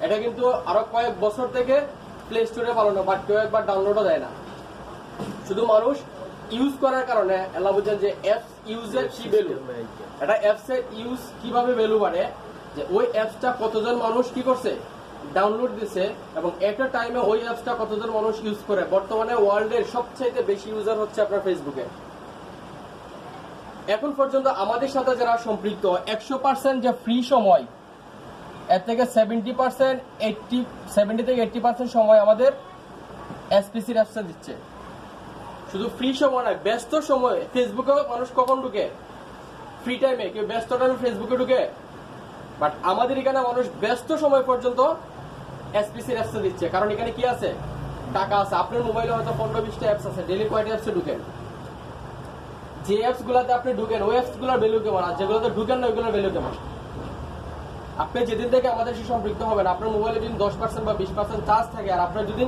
এটা কিন্তু আরো কয়েক বছর থেকে প্লে স্টোরে বানানো, বাট কেউ একবার ডাউনলোডও দেয় না। শুধু মানুষ ইউজ করার কারণে আল্লাহ বুঝেন যে অ্যাপস ইউজের কি ভ্যালু, এটা অ্যাপস এর ইউজ কিভাবে ভ্যালু বাড়ে, যে ওই অ্যাপসটা কতজন মানুষ কি করছে ডাউনলোড দিছে, এবং এট আ টাইমে ওই অ্যাপসটা কতজন মানুষ ইউজ করে। বর্তমানে ওয়ার্ল্ডের সবচেয়ে বেশি ইউজার হচ্ছে আপনার ফেসবুকে। এখন পর্যন্ত আমাদের সাথে যারা সম্পৃক্ত 100% যে ফ্রি সময়, এর থেকে 70 থেকে 80% সময় আমাদের এসপিসির অ্যাপসে দিচ্ছে। শুধু ফ্রি সময় নয়, ব্যস্ত সময় ফেসবুকে মানুষ কখন ঢুকে? ফ্রি টাইমে। কেউ ব্যস্ত টাইমে ফেসবুকে ঢুকে, বাট আমাদের এখানে মানুষ ব্যস্ত সময় পর্যন্ত এসপিসির অ্যাপসে দিচ্ছে। কারণ এখানে কি আছে? টাকা আছে। আপনার মোবাইলে হয়তো 15-20টা অ্যাপস আছে, ডেলি কয়টা অ্যাপসে ঢুকেন? যে অ্যাপস গুলাতে আপনি ঢুকেন ওই অ্যাপস গুলোর ভ্যালু কেমন, আর যেগুলোতে ঢুকেন না ওইগুলোর ভ্যালু কেমন? আপনি যেদিন থেকে আমাদের সাথে সম্পৃক্ত হবেন, আপনার মোবাইলে যদি 10% বা 20% চার্জ থাকে, আর আপনার যদি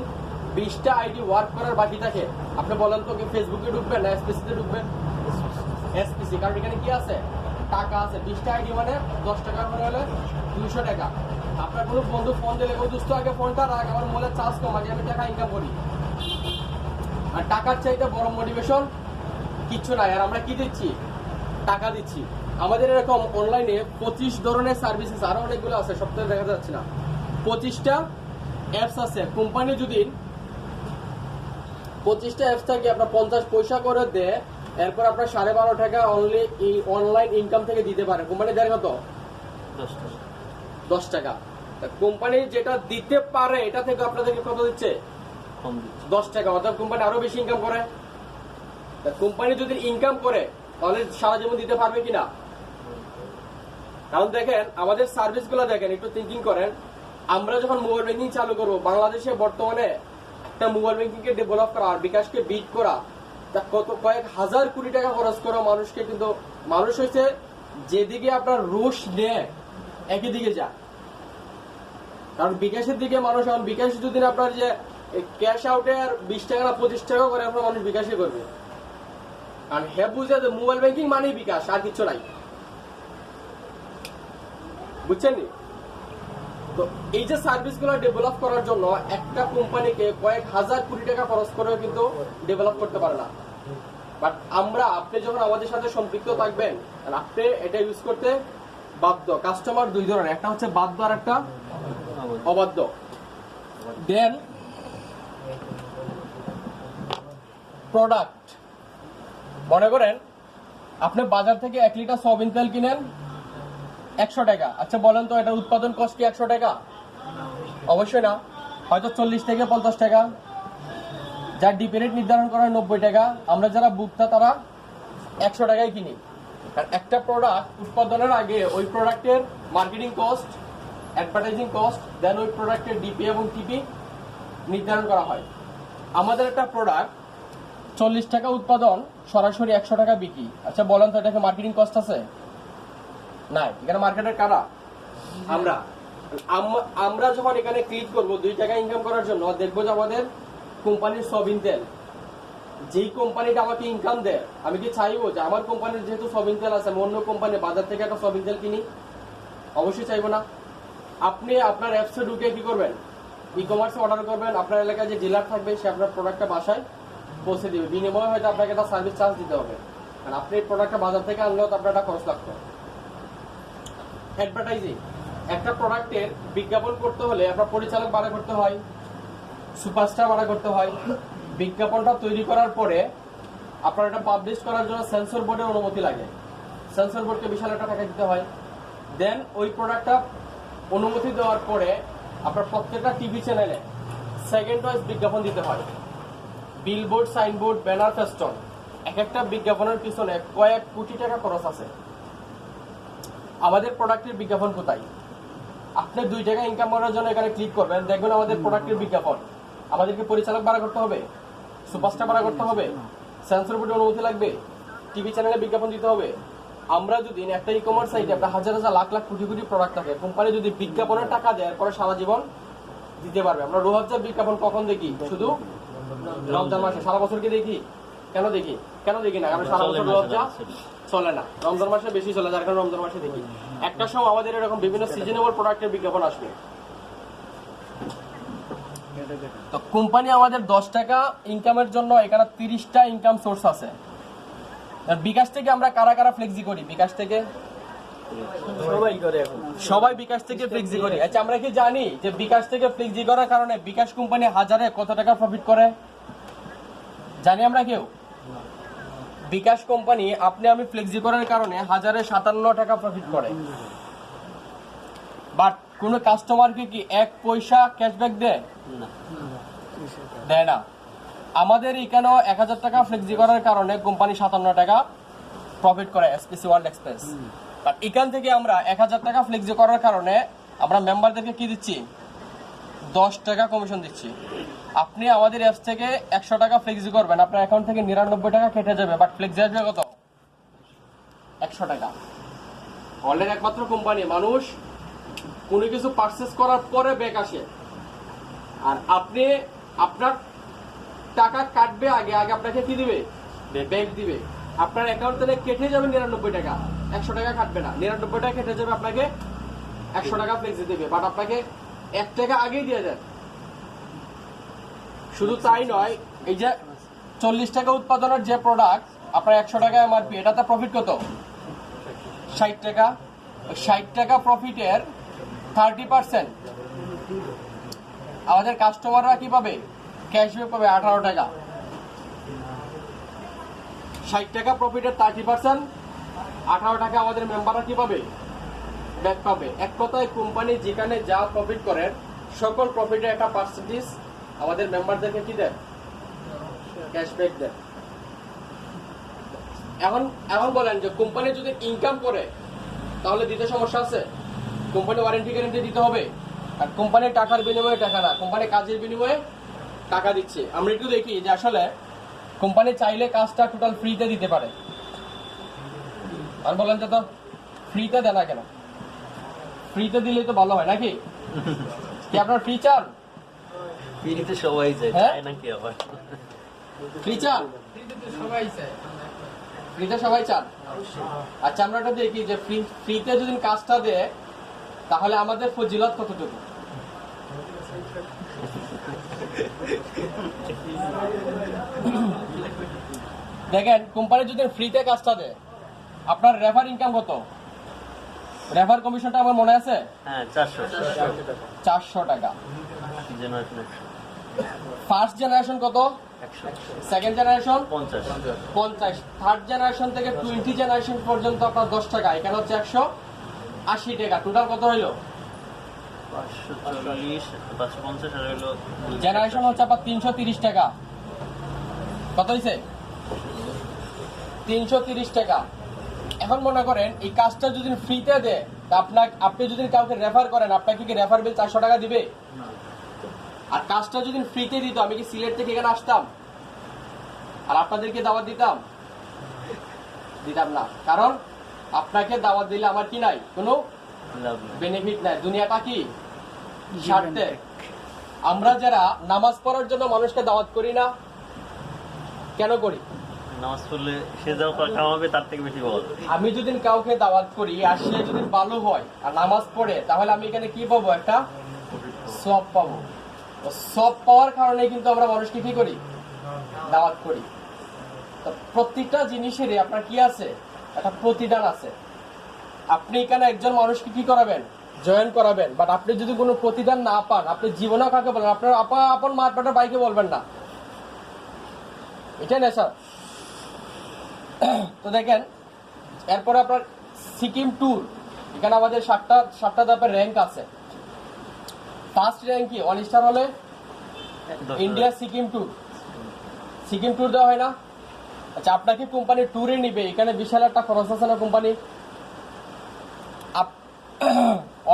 20টা আইডি ওয়ার্ক করার বাকি থাকে, আপনি বলেন তো ফেসবুকে ঢুকবেন না এসপিসিতে ঢুকবেন? এসপিসি। কারণ এখানে কি আছে? টাকা আছে। 20টা আইডি মানে 10 টাকা করে হলে 200 টাকা। আপনার কোনো বন্ধু ফোন দিলে ওই দুস্থ আগে ফোনটা রাখ, আমার মোবাইলের চার্জ কম, আগে আমি টাকা ইনকাম করি। আর টাকার চাইতে বড় মোটিভেশন কিচ্ছু নাই। আর আমরা কি দিচ্ছি? টাকা দিচ্ছি। আমাদের এরকম অনলাইনে 25 ধরনের সার্ভিসেস, আরো অনেকগুলো আছে, সপ্তাহে দেখা যাচ্ছে না, 25টা অ্যাপস আছে। কোম্পানি যদি 25টা অ্যাপস থেকে আপনার 50 পয়সা করে দেয়, এরপর আপনার 12.5 টাকা অনলি অনলাইন ইনকাম থেকে দিতে পারে। কোম্পানি দেয় কত? 10 টাকা। কোম্পানি যেটা দিতে পারে এটা থেকে আপনাদেরকে কত দিচ্ছে? 10 টাকা। অর্থাৎ কোম্পানি আরো বেশি ইনকাম করে। কোম্পানি যদি ইনকাম করে তাহলে সারা জীবন দিতে পারবে কিনা? কারণ দেখেন আমাদের সার্ভিস গুলো দেখেন, একটু থিঙ্কিং করেন। আমরা যখন মোবাইল ব্যাংকিং চালু করবো, বাংলাদেশে বর্তমানে একটা মোবাইল ব্যাংকিং কে ডেভেলপ করা আর বিকাশকে বিট করা, কত কয়েক হাজার কোটি টাকা খরচ করা মানুষকে, কিন্তু মানুষ হয়েছে যেদিকে আপনার রুশ নেয় একই দিকে যা। কারণ বিকাশের দিকে মানুষ, এখন বিকাশ যদি আপনার যে ক্যাশ আউটে আর 20 টাকা না 25 টাকা করে আপনার মানুষ বিকাশে করবে। কারণ হ্যাঁ বুঝে যে মোবাইল ব্যাংকিং মানেই বিকাশ, আর কিছু নাই। বুঝছেন? তো এই যে সার্ভিস গুলো ডেভেলপ করার জন্য একটা কোম্পানিকে কয়েক হাজার কোটি টাকা খরচ করেও কিন্তু ডেভেলপ করতে পারে না। বাট আপনি যখন আমাদের সাথে সম্পৃক্ত থাকবেন, আপনি এটা ইউজ করতে বাধ্য। কাস্টমার দুই ধরনের, একটা হচ্ছে বাধ্য আর একটা অবাধ্য। দেন প্রোডাক্ট, মনে করেন আপনি বাজার থেকে 1 লিটার সয়াবিন তেল কিনেন 100 টাকা। আচ্ছা বলেন তো এটা উৎপাদন কষ্ট কি 100 টাকা? অবশ্যই না, হয়তো 40 থেকে 50 টাকা। যার ডিপি রেট নির্ধারণ করা 90 টাকা। আমরা যারা ভোক্তা তারা 100 টাকায় কিনি। কারণ একটা প্রোডাক্ট উৎপাদনের আগে ওই প্রোডাক্টের মার্কেটিং কস্ট, অ্যাডভার্টাইজিং কস্ট, দেন ওই প্রোডাক্টের ডিপি এবং টিপি নির্ধারণ করা হয়। আমাদের একটা প্রোডাক্ট 40 টাকা উৎপাদন, সরাসরি 100 টাকা বিক্রি। আচ্ছা বলেন তো এটাকে মার্কেটিং কস্ট আছে? নাই। এখানে মার্কেটের কারা? আমরা যখন এখানে ক্লিক করব 2 টাকা ইনকাম করার জন্য, দেখবো যে আমাদের কোম্পানির সয়াবিন তেল, যেই কোম্পানিটা আমাকে ইনকাম দেয়, আমি কি চাইবো যে আমার কোম্পানির যেহেতু সয়াবিন তেল আছে, আমি অন্য কোম্পানি বাজার থেকে একটা সয়াবিন তেল কিনি? অবশ্যই চাইবো না। আপনি আপনার অ্যাপসে ঢুকে কি করবেন? ই কমার্সে অর্ডার করবেন। আপনার এলাকায় যে ডিলার থাকবে সে আপনার প্রোডাক্টটা বাসায় পৌঁছে দিবে। বিনিময়ে হয়তো আপনাকে একটা সার্ভিস চার্জ দিতে হবে। কারণ আপনি এই প্রোডাক্টটা বাজার থেকে আনলেও তো আপনার একটা খরচ লাগতো। অ্যাডভার্টাইজিং, একটা প্রোডাক্টের বিজ্ঞাপন করতে হলে আপনার পরিচালক ভাড়া করতে হয়, সুপারস্টার ভাড়া করতে হয়। বিজ্ঞাপনটা তৈরি করার পরে আপনার এটা পাবলিশ করার জন্য সেন্সর বোর্ডের অনুমতি লাগে। সেন্সর বোর্ডকে বিশাল একটা টাকা দিতে হয়। দেন ওই প্রোডাক্টটা অনুমতি দেওয়ার পরে আপনার প্রত্যেকটা টিভি চ্যানেলে সেকেন্ড ওয়াইজ বিজ্ঞাপন দিতে হয়। বিলবোর্ড, সাইনবোর্ড, ব্যানার, ফেস্টন, এক একটা বিজ্ঞাপনের পিছনে কয়েক কোটি টাকা খরচ আছে। আমাদের প্রোডাক্টের বিজ্ঞাপন কোথায়? আপনি 2 টাকা ইনকাম করার জন্য এখানে ক্লিক করবেন, দেখবেন আমাদের প্রোডাক্টের বিজ্ঞাপন। আমাদেরকে পরিচালক ভাড়া করতে হবে, সুপারস্টার ভাড়া করতে হবে, সেন্সর বোর্ডের অনুমতি লাগবে, টিভি চ্যানেলে বিজ্ঞাপন দিতে হবে। আমরা যদি একটা ই কমার্স সাইটে আপনার হাজার হাজার লাখ লাখ কোটি কোটি প্রোডাক্ট থাকে, কোম্পানি যদি বিজ্ঞাপনের টাকা দেয় এরপরে সারা জীবন দিতে পারবে। আমরা রোহাবজার বিজ্ঞাপন কখন দেখি? শুধু রমজান মাসে। সারা বছর কি দেখি? কেন দেখি না? কারণ সারা বছর রোহাবজা চলে না, রমজান মাসে বেশি চলে, যার কারণে রমজান মাসে দেখি। একটা সময় আমাদের এরকম বিভিন্ন সিজনেবল প্রোডাক্টের বিজ্ঞাপন আসবে। তো কোম্পানি আমাদের 10 টাকা ইনকামের জন্য এখানে 30টা ইনকাম সোর্স আছে। আর বিকাশ থেকে আমরা কারা কারা ফ্লেক্সি করি? বিকাশ থেকে সবাই বিকাশ থেকে ফ্লেক্সি করি। আচ্ছা, আমরা কি জানি যে বিকাশ থেকে ফ্লেক্সি করার কারণে বিকাশ কোম্পানি হাজারে কত টাকা প্রফিট করে? জানি আমরা কেউ? বিকাশ কোম্পানি আপনি আমি ফ্লেক্সি করার কারণে হাজারে 57 টাকা প্রফিট করে। বাট কোন কাস্টমারকে কি 1 পয়সা ক্যাশব্যাক দেয়? দেয় না। আমাদের এখানেও 1000 টাকা ফ্লেক্সি করার কারণে কোম্পানি 57 টাকা প্রফিট করে এসপিসি ওয়ার্ল্ড এক্সপ্রেস। বাট এখান থেকে আমরা 1000 টাকা ফ্লেক্সি করার কারণে আমরা মেম্বারদেরকে কি দিচ্ছি? 10 টাকা কমিশন দিচ্ছি। আপনি আমাদের অ্যাপস থেকে 100 টাকা ফ্লেক্সি করবেন, আপনার অ্যাকাউন্ট থেকে 99 টাকা কেটে যাবে, বাট ফ্লেক্সি আসবে কত? 100 টাকা। ওয়ার্ল্ডের একমাত্র কোম্পানি মানুষ কোনো কিছু পারচেস করার পরে ব্যাক আসে, আর আপনি আপনার টাকা কাটবে আগে আপনাকে কি দিবে? ব্যাক দিবে। আপনার অ্যাকাউন্ট থেকে কেটে যাবে 99 টাকা, 100 টাকা কাটবে না, 99 টাকা কেটে যাবে, আপনাকে 100 টাকা ফ্লেক্সি দেবে, বাট আপনাকে 1 টাকা আগেই দিয়ে দেয়। শুধু তাই নয়, এই যে 40 টাকা উৎপাদনের যে প্রোডাক্ট আপনার 100 টাকা এমআরপি, এটাতে প্রফিট কত? 60 টাকা। 60 টাকা প্রফিটের 30% আমাদের কাস্টমাররা কি পাবে? ক্যাশব্যাক পাবে 18 টাকা। 60 টাকা প্রফিটের 30% 18 টাকা আমাদের মেম্বাররা কি পাবে? ব্যাক পাবে। এক কথায় কোম্পানি যেখানে যা প্রফিট করেন সকল প্রফিটের একটা পার্সেন্টেজ আমাদের মেম্বারদেরকে কি দেয়? ক্যাশব্যাক দেয়। এখন বলেন যে কোম্পানি যদি ইনকাম করে তাহলে দিতে সমস্যা আছে? কোম্পানি ওয়ারেন্টি গ্যারান্টি দিতে হবে, আর কোম্পানি টাকার বিনিময়ে টাকা না, কোম্পানি কাজের বিনিময়ে টাকা দিচ্ছে। আমরা একটু দেখি যে আসলে কোম্পানি চাইলে কাজটা টোটাল ফ্রিতে দিতে পারে। আর বলেন তো ফ্রিতে দেয় না কেন? ফ্রিতে দিলেই তো ভালো হয় নাকি? কি আপনার ফ্রি চান? ফ্রিতে সবাই যায়, হ্যাঁ? চায় না কি আবার? ফ্রি চান? ফ্রিতে সবাই চান। আচ্ছা, আমরা এটা দেখি যে ফ্রিতে যদি কাজটা দেয় তাহলে আমাদের ফজিলত কতটুকু? দেখেন, কোম্পানি যদি ফ্রিতে কাজটা দেয়, আপনার রেফার ইনকাম কত? রেফার কমিশনটা আমার মনে আছে? হ্যাঁ, 400 টাকা। জেনারেশন ফার্স্ট জেনারেশন কত? 100, সেকেন্ড জেনারেশন 50, থার্ড জেনারেশন থেকে 20 জেনারেশন পর্যন্ত আপনার 10 টাকা। এখানে হচ্ছে 180 টাকা। টোটাল কত হইলো? 540, 550 আর হলো জেনারেশন হচ্ছে আপনার 330 টাকা। কত হয়েছে? 330 টাকা। এখন মনে করেন এই কাজটা যদি ফ্রিতে দেয়, আপনি যদি কাউকে রেফার করেন, আপনাকে কি রেফার বিল 400 টাকা দিবে? আর কাজটা যদি ফ্রিতে দিত, আমি কি সিলেট থেকে এখানে আসতাম আর আপনাদেরকে দাওয়াত দিতাম না? কারণ আপনাকে দাওয়াত দিলে আমার কি নাই, কোনো লাভ নেই। বেনিফিট নাই। দুনিয়াটা কি স্বার্থে। আমরা যারা নামাজ পড়ার জন্য মানুষকে দাওয়াত করি না, কেন করি? নামাজ পড়লে সে যা কামাবে তার থেকে বেশি বল। আমি যদি কাউকে দাওয়াত করি আর সে যদি ভালো হয় আর নামাজ পড়ে, তাহলে আমি এখানে কি পাবো? একটা সওয়াব পাবো। সওয়াব পাওয়ার কারণে কিন্তু আমরা মানুষকে কি করি? দাওয়াত করি। তো প্রত্যেকটা জিনিসেরই আপনার কি আছে? একটা প্রতিদান আছে। আপনি এখানে একজন মানুষকে কি করাবেন? জয়েন করাবেন, বাট আপনি যদি কোনো প্রতিদান না পান, আপনি জীবনেও কাকে বলেন? আপনার আপন মা আপনার বাইকে বলবেন না। এটাই না স্যার? তো দেখেন, এরপরে আপনার সিকিম ট্যুর, এখানে আমাদের 7টা ধাপের র্যাঙ্ক আছে। ফার্স্ট র্যাঙ্ক কি? 1 স্টার হলে ইন্ডিয়া সিকিম ট্যুর দেওয়া হয় না? আচ্ছা, আপনাকে কোম্পানি ট্যুরে নিবে, এখানে বিশাল একটা খরচ আছে না কোম্পানি?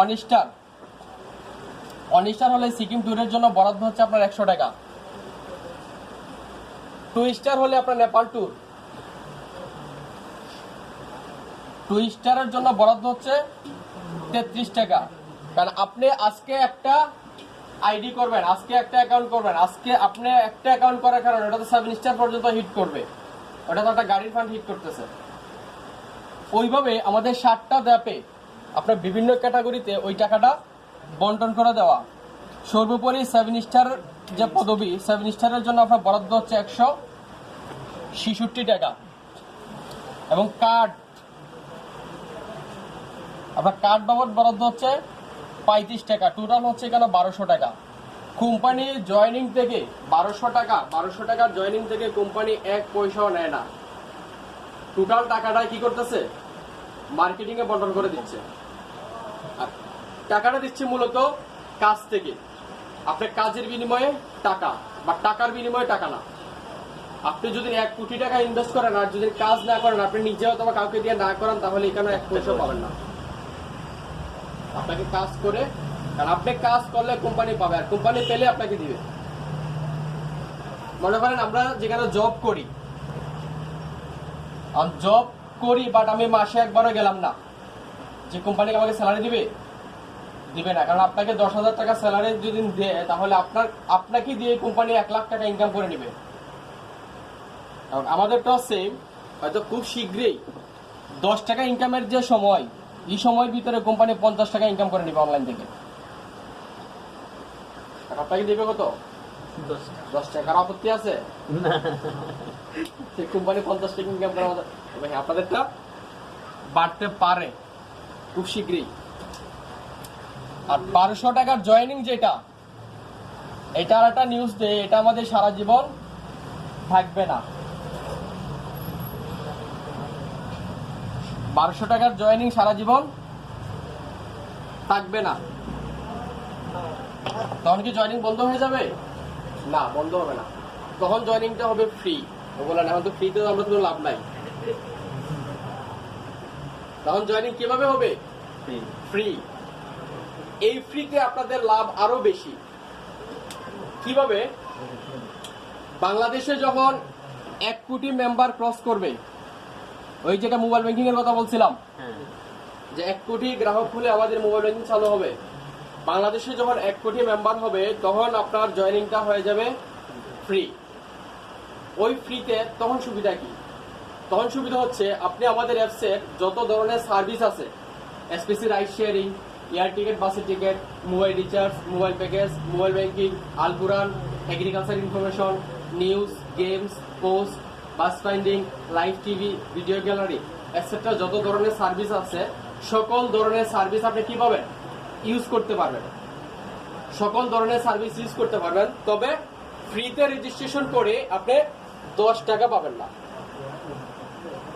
1 স্টার হলে সিকিম ট্যুরের জন্য বরাদ্দ হচ্ছে আপনার 100 টাকা। 2 স্টার হলে আপনার নেপাল ট্যুর, 2 স্টারের জন্য বরাদ্দ হচ্ছে 33 টাকা। কারণ আপনি আজকে একটা আইডি করবেন, আজকে একটা অ্যাকাউন্ট করবেন, আজকে আপনি একটা অ্যাকাউন্ট করার কারণে ওটা তো 7 স্টার পর্যন্ত হিট করবে, ওটা তো একটা গাড়ির ফান্ড হিট করতেছে। ওইভাবে আমাদের 7টা ধাপে আপনার বিভিন্ন ক্যাটাগরিতে ওই টাকাটা বন্টন করে দেওয়া। সর্বোপরি 7 স্টার যে পদবি, 7 স্টারের জন্য আপনার বরাদ্দ হচ্ছে 166 টাকা। এবং কার্ড, আপনার কার্ড বাবদ বরাদ্দ হচ্ছে 35 টাকা। টোটাল হচ্ছে এখানে 1200 টাকা। কোম্পানি জয়নিং থেকে 1200 টাকা জয়নিং থেকে কোম্পানি 1 পয়সাও নেয় না। টোটাল টাকাটা কি করতেছে, মার্কেটিং এ বন্টন করে দিচ্ছে। আর টাকাটা দিচ্ছে মূলত কাজ থেকে, আপনার কাজের বিনিময়ে টাকা বা টাকার বিনিময়ে টাকা না। আপনি যদি 1 কোটি টাকা ইনভেস্ট করেন আর যদি কাজ না করেন, আপনি নিজে অথবা কাউকে দিয়ে না করেন, তাহলে এখানে 1 পয়সাও পাবেন না। আপনাকে কাজ করে, কারণ আপনি কাজ করলে কোম্পানি পাবে, আর কোম্পানি পেলে আপনাকে দিবে। মনে করেন আমরা যেখানে জব করি, বাট আমি মাসে একবারও গেলাম না, যে কোম্পানিকে আমাকে স্যালারি দিবে না। কারণ আপনাকে 10,000 টাকা স্যালারি যদি দেয়, তাহলে আপনাকে দিয়ে কোম্পানি 1 লাখ টাকা ইনকাম করে নিবে। আমাদেরটাও সেম, হয়তো খুব শীঘ্রই 10 টাকা ইনকামের যে সময়, এই সময়ের ভিতরে কোম্পানি 50 টাকা ইনকাম করে নিবে অনলাইন থেকে। আপনাকে দিবে কত? 10 টাকার আপত্তি আছে? কোম্পানি 50 টাকা ইনকাম করার মতো আপনাদেরটা বাড়তে পারে খুব শীঘ্রই। আর 1200 টাকার জয়েনিং যেটা, এটার একটা নিউজ দেয়, এটা আমাদের সারা জীবন থাকবে না। 1200 টাকার জয়েনিং সারা জীবন থাকবে না। তখন কি জয়েনিং বন্ধ হয়ে যাবে? না, বন্ধ হবে না। তখন জয়েনিংটা হবে ফ্রি। বললেন এখন তো ফ্রিতে আমরা কোনো লাভ নাই। তখন জয়েনিং কিভাবে হবে? ফ্রি। এই ফ্রিতে আপনাদের লাভ আরো বেশি। কিভাবে? বাংলাদেশে যখন 1 কোটি মেম্বার ক্রস করবে, ওই যেটা মোবাইল ব্যাংকিং এর কথা বলছিলাম, যে 1 কোটি গ্রাহক হলে আমাদের মোবাইল ব্যাংকিং চালু হবে। বাংলাদেশে যখন 1 কোটি মেম্বার হবে, তখন আপনার জয়েনিংটা হয়ে যাবে ফ্রি। ওই ফ্রিতে তখন সুবিধা কি? তখন সুবিধা হচ্ছে আপনি আমাদের অ্যাপসের যত ধরনের সার্ভিস আছে, SPC ride sharing, air ticket, বাসের ticket, mobile recharge, mobile package, mobile banking, আল কুরআন, agriculture information, news, games, post, bus finding, live TV, video gallery etcetera, যত ধরনের সার্ভিস আছে, সকল ধরনের সার্ভিস আপনি কি পাবেন? ইউজ করতে পারবেন। সকল ধরনের সার্ভিস ইউজ করতে পারবেন। তবে ফ্রিতে রেজিস্ট্রেশন করে আপনি 10 টাকা পাবেন না।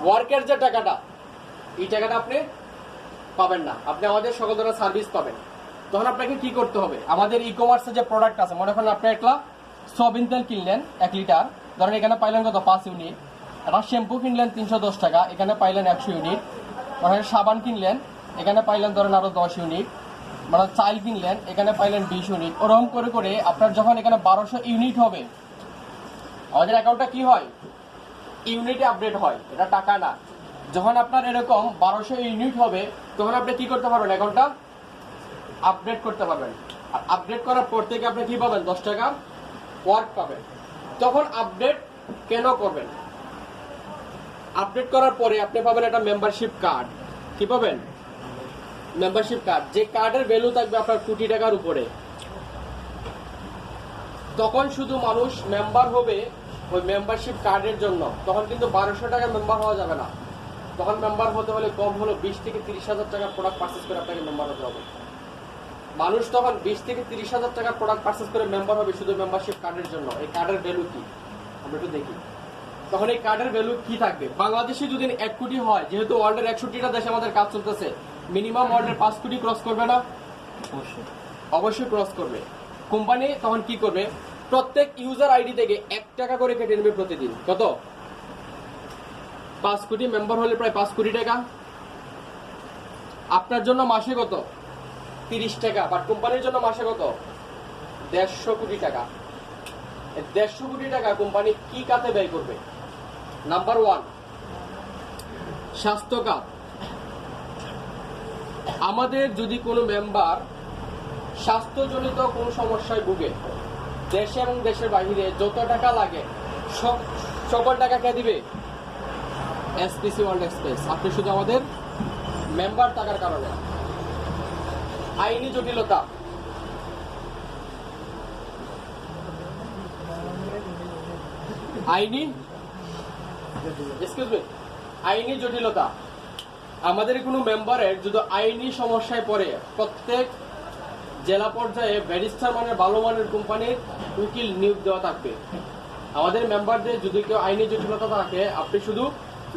ওয়ার্কের যে টাকাটা, এই টাকাটা আপনি পাবেন না। আপনি আমাদের সকল ধরনের সার্ভিস পাবেন। তখন আপনাকে কি করতে হবে? আমাদের ই কমার্সের যে প্রোডাক্ট আছে, মনে করেন আপনি একটা সয়াবিন তেল কিনলেন 1 লিটার, ধরেন এখানে পাইলেন কত? 5 ইউনিট। একটা শ্যাম্পু কিনলেন 310 টাকা, এখানে পাইলেন 100 ইউনিট। ধরেন সাবান কিনলেন, এখানে পাইলেন ধরেন আরো 10 ইউনিট। মানে চাল কিনলেন, এখানে পাইলেন 20 ইউনিট। ওরকম করে করে আপনার যখন এখানে 1200 ইউনিট হবে, আমাদের অ্যাকাউন্টটা কি হয়? ইউনিটে আপডেট হয়, এটা টাকা না। যখন আপনার এরকম 1200 ইউনিট হবে, তখন আপনি কি করতে পারবেন? অ্যাকাউন্টটা আপডেট করতে পারবেন। আর আপডেট করার পর থেকে আপনি কি পাবেন? 10 টাকা ওয়ার্ক পাবেন। তখন আপডেট কেন করবেন? আপডেট করার পরে আপনি পাবেন একটা মেম্বারশিপ কার্ড। কি পাবেন? মেম্বারশিপ কার্ড, যে কার্ডের ভ্যালু থাকবে আপনার কোটি টাকার উপরে। তখন শুধু মানুষ মেম্বার হবে ওই মেম্বারশিপ কার্ডের জন্য। তখন কিন্তু 1200 টাকা মেম্বার হওয়া যাবে না। তখন মেম্বার হতে হলে কম হলো 20 থেকে 30,000 টাকার প্রোডাক্ট পারচেস করে আপনাকে মেম্বার হতে হবে। মানুষ তখন 20 থেকে 30,000 টাকার প্রোডাক্ট পারচেস করে মেম্বার হবে শুধু মেম্বারশিপ কার্ডের জন্য। এই কার্ডের ভ্যালু কি আমরা একটু দেখি। তখন এই কার্ডের ভ্যালু কি থাকবে? বাংলাদেশে যদি 1 কোটি হয়, যেহেতু ওয়ার্ল্ডের 61টা দেশে আমাদের কাজ চলতেছে, মিনিমাম ওয়ার্ল্ডের 5 কোটি ক্রস করবে না? অবশ্যই ক্রস করবে। কোম্পানি তখন কি করবে? প্রত্যেক ইউজার আইডি থেকে 1 টাকা করে কেটে নেবে প্রতিদিন। কত? 5 কোটি মেম্বার হলে প্রায় 5 কোটি টাকা। আপনার জন্য মাসে কত? 30 টাকা। বাট কোম্পানির জন্য মাসে কত? 150 কোটি টাকা। 150 কোটি টাকা কোম্পানি কি খাতে ব্যয় করবে? নাম্বার 1, স্বাস্থ্য খাত। আমাদের যদি কোনো মেম্বার স্বাস্থ্যজনিত কোনো সমস্যায় ভুগে, দেশে এবং দেশের বাইরে যত টাকা লাগে সকল টাকা কে দিবে? SPC world express. আপনি শুধু আমাদের মেম্বার থাকার কারণে। আইনি জটিলতা, আইনি জটিলতা। আমাদের কোনো মেম্বারের যদি আইনি সমস্যায় পড়ে, প্রত্যেক জেলা পর্যায়ে ব্যারিস্টার মানের ভালো মানের কোম্পানির উকিল নিয়োগ দেওয়া থাকবে। আমাদের মেম্বারদের যদি কেউ আইনি জটিলতা থাকে, আপনি শুধু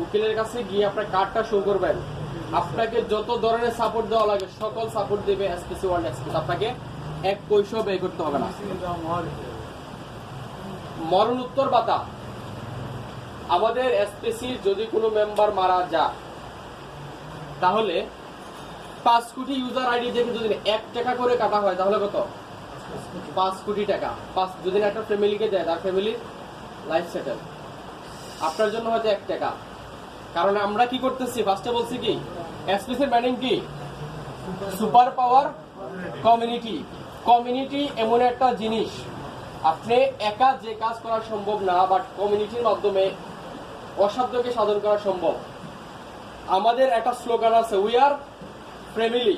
উকিলের কাছে গিয়ে আপনার কার্ডটা শো করবেন, আপনাকে যত ধরনের সাপোর্ট দেওয়া লাগে সকল সাপোর্ট দেবে এসপিসি ওয়ার্ল্ড এক্সপ্রেস। আপনাকে 1 পয়সাও ব্যয় করতে হবে না। মরণোত্তর ভাতা, আমাদের এসপিসির যদি কোনো মেম্বার মারা যায় তাহলে 5 কোটি ইউজার আইডি থেকে যদি 1 টাকা করে কাটা হয় তাহলে কত? 5 কোটি টাকা। যদি একটা ফ্যামিলিকে দেয়, তার ফ্যামিলির লাইফ সেটেল। আপনার জন্য হয়তো 1 টাকা। কারণ আমরা কি করতেছি, ফার্স্টে বলছি কি, এসপিসির ম্যানিং কি? Super power community. কমিউনিটি এমন একটা জিনিস, আপনি একা যে কাজ করা সম্ভব না, বাট কমিউনিটির মাধ্যমে অসাধ্যকে সাধন করা সম্ভব। আমাদের একটা স্লোগান আছে, উই আর ফ্যামিলি।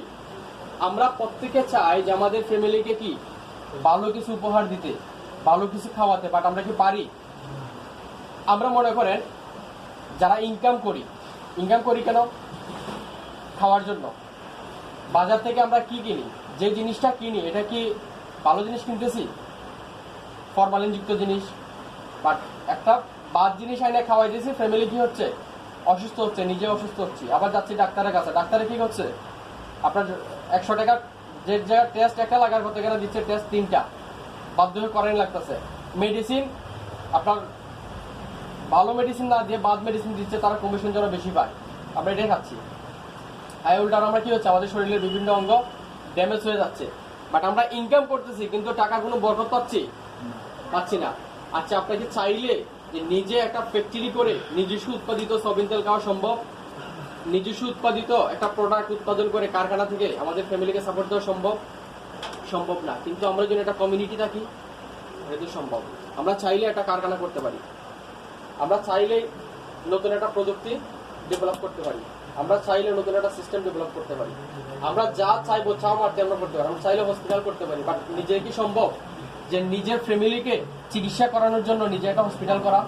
আমরা প্রত্যেকে চাই যে আমাদের ফ্যামিলিকে কি ভালো কিছু উপহার দিতে, ভালো কিছু খাওয়াতে, বাট আমরা কি পারি? আমরা মনে করেন যারা ইনকাম করি কেন? খাওয়ার জন্য। বাজার থেকে আমরা কি কিনি? যে জিনিসটা কিনি এটা কি ভালো জিনিস কিনতেছি? ফরমালিনযুক্ত জিনিস। বাট একটা বাদ জিনিস আইনে খাওয়াই দিয়েছি, ফ্যামিলি কি হচ্ছে? অসুস্থ হচ্ছে, নিজে অসুস্থ হচ্ছে। আবার যাচ্ছি ডাক্তারের কাছে, ডাক্তারে কি করছে? আপনার 100 টাকা যে জায়গায় টেস্ট একটা লাগার করতে গেলে দিচ্ছে টেস্ট 3টা, বাধ্য হয়ে করেন লাগতেছে। মেডিসিন, আপনার ভালো মেডিসিন না দিয়ে বাদ মেডিসিন দিচ্ছে, তারা কমিশন যেন বেশি পায়। আমরা এটাই খাচ্ছি। উল্টার আমরা কি হচ্ছে, আমাদের শরীরের বিভিন্ন অঙ্গ ড্যামেজ হয়ে যাচ্ছে। বাট আমরা ইনকাম করতেছি কিন্তু টাকা কোনো বরকত পাচ্ছি না। আচ্ছা, আপনাকে চাইলে যে নিজে একটা ফ্যাক্টরি করে নিজস্ব উৎপাদিত সয়াবিন তেল খাওয়া সম্ভব? নিজস্ব উৎপাদিত একটা প্রোডাক্ট উৎপাদন করে কারখানা থেকে আমাদের ফ্যামিলিকে সাপোর্ট দেওয়া সম্ভব না। কিন্তু আমরা যদি একটা কমিউনিটি থাকি, এটা সম্ভব। আমরা চাইলে একটা কারখানা করতে পারি, আমরা চাইলে নতুন একটা প্রযুক্তি ডেভেলপ করতে পারি, আমরা চাইলে নতুন একটা সিস্টেম ডেভেলপ করতে পারি, আমরা যা চাইবো চাও মারতে আমরা করতে পারি। আমরা চাইলে হসপিটাল করতে পারি, বাট নিজে কি সম্ভব যে নিজের ফ্যামিলিকে চিকিৎসা করানোর জন্য নিজে একটা হসপিটাল করা?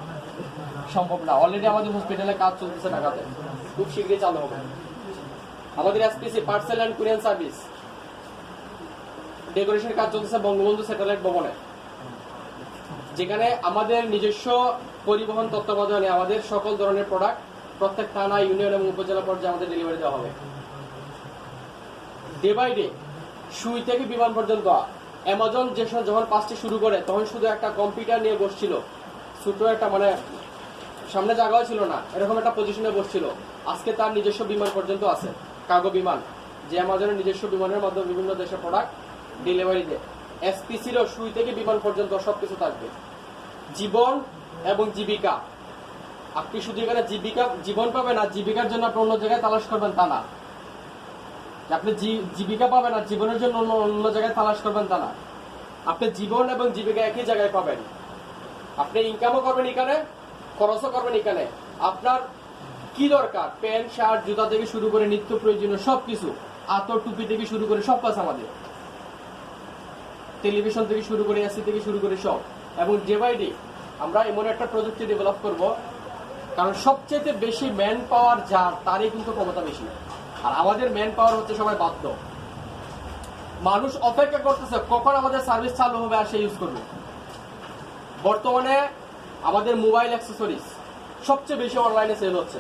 সম্ভব না। অলরেডি আমাদের হসপিটালে কাজ চলতেছে ঢাকাতে, খুব শীঘ্রই চালু হবে। আমাদের SPC parcel and courier service decoration কাজ চলতেছে বঙ্গবন্ধু স্যাটেলাইট ভবনে, যেখানে আমাদের নিজস্ব পরিবহন তত্ত্বাবধানে আমাদের সকল ধরনের প্রোডাক্ট প্রত্যেক থানা, ইউনিয়ন এবং উপজেলা পর্যায়ে আমাদের ডেলিভারি দেওয়া হবে। ডে বাই ডে, সুই থেকে বিমান পর্যন্ত। অ্যামাজন যখন 5টি শুরু করে তখন শুধু একটা কম্পিউটার নিয়ে বসছিল, ছোট একটা সামনে জায়গাও ছিল না, এরকম একটা পজিশনে বসছিল। আজকে তার নিজস্ব বিমান পর্যন্ত আছে, কার্গো বিমান, যে আমাদের নিজস্ব বিমানের মাধ্যমে বিভিন্ন দেশে প্রোডাক্ট ডেলিভারি দেয়। এসপিসিরও সুই থেকে বিমান পর্যন্ত সবকিছু থাকবে। জীবন এবং জীবিকা, আপনি শুধু এখানে জীবন পাবেন না, জীবিকার জন্য আপনি অন্য জায়গায় তালাশ করবেন তা না। আপনি জীবিকা পাবেন না, জীবনের জন্য অন্য জায়গায় তালাশ করবেন তা না। আপনি জীবন এবং জীবিকা একই জায়গায় পাবেন। আপনি ইনকামও করবেন এখানে, খরচও করবেন এখানে। আপনার কি দরকার, প্যান্ট শার্ট জুতা থেকে শুরু করে নিত্য প্রয়োজনীয় সবকিছু, আতর টুপি থেকে শুরু করে সব কাজ আমাদের, টেলিভিশন থেকে শুরু করে এসি থেকে শুরু করে সব। এবং ডে বাই ডে আমরা এমন একটা প্রযুক্তি ডেভেলপ করব, কারণ সবচেয়ে বেশি ম্যান পাওয়ার যার, তারই কিন্তু ক্ষমতা বেশি। আর আমাদের ম্যান পাওয়ার হচ্ছে সবাই বাধ্য। মানুষ অপেক্ষা করতেছে কখন আমাদের সার্ভিস চালু হবে আর সে ইউজ করবে। বর্তমানে আমাদের মোবাইল অ্যাক্সেসরিজ সবচেয়ে বেশি অনলাইনে সেল হচ্ছে,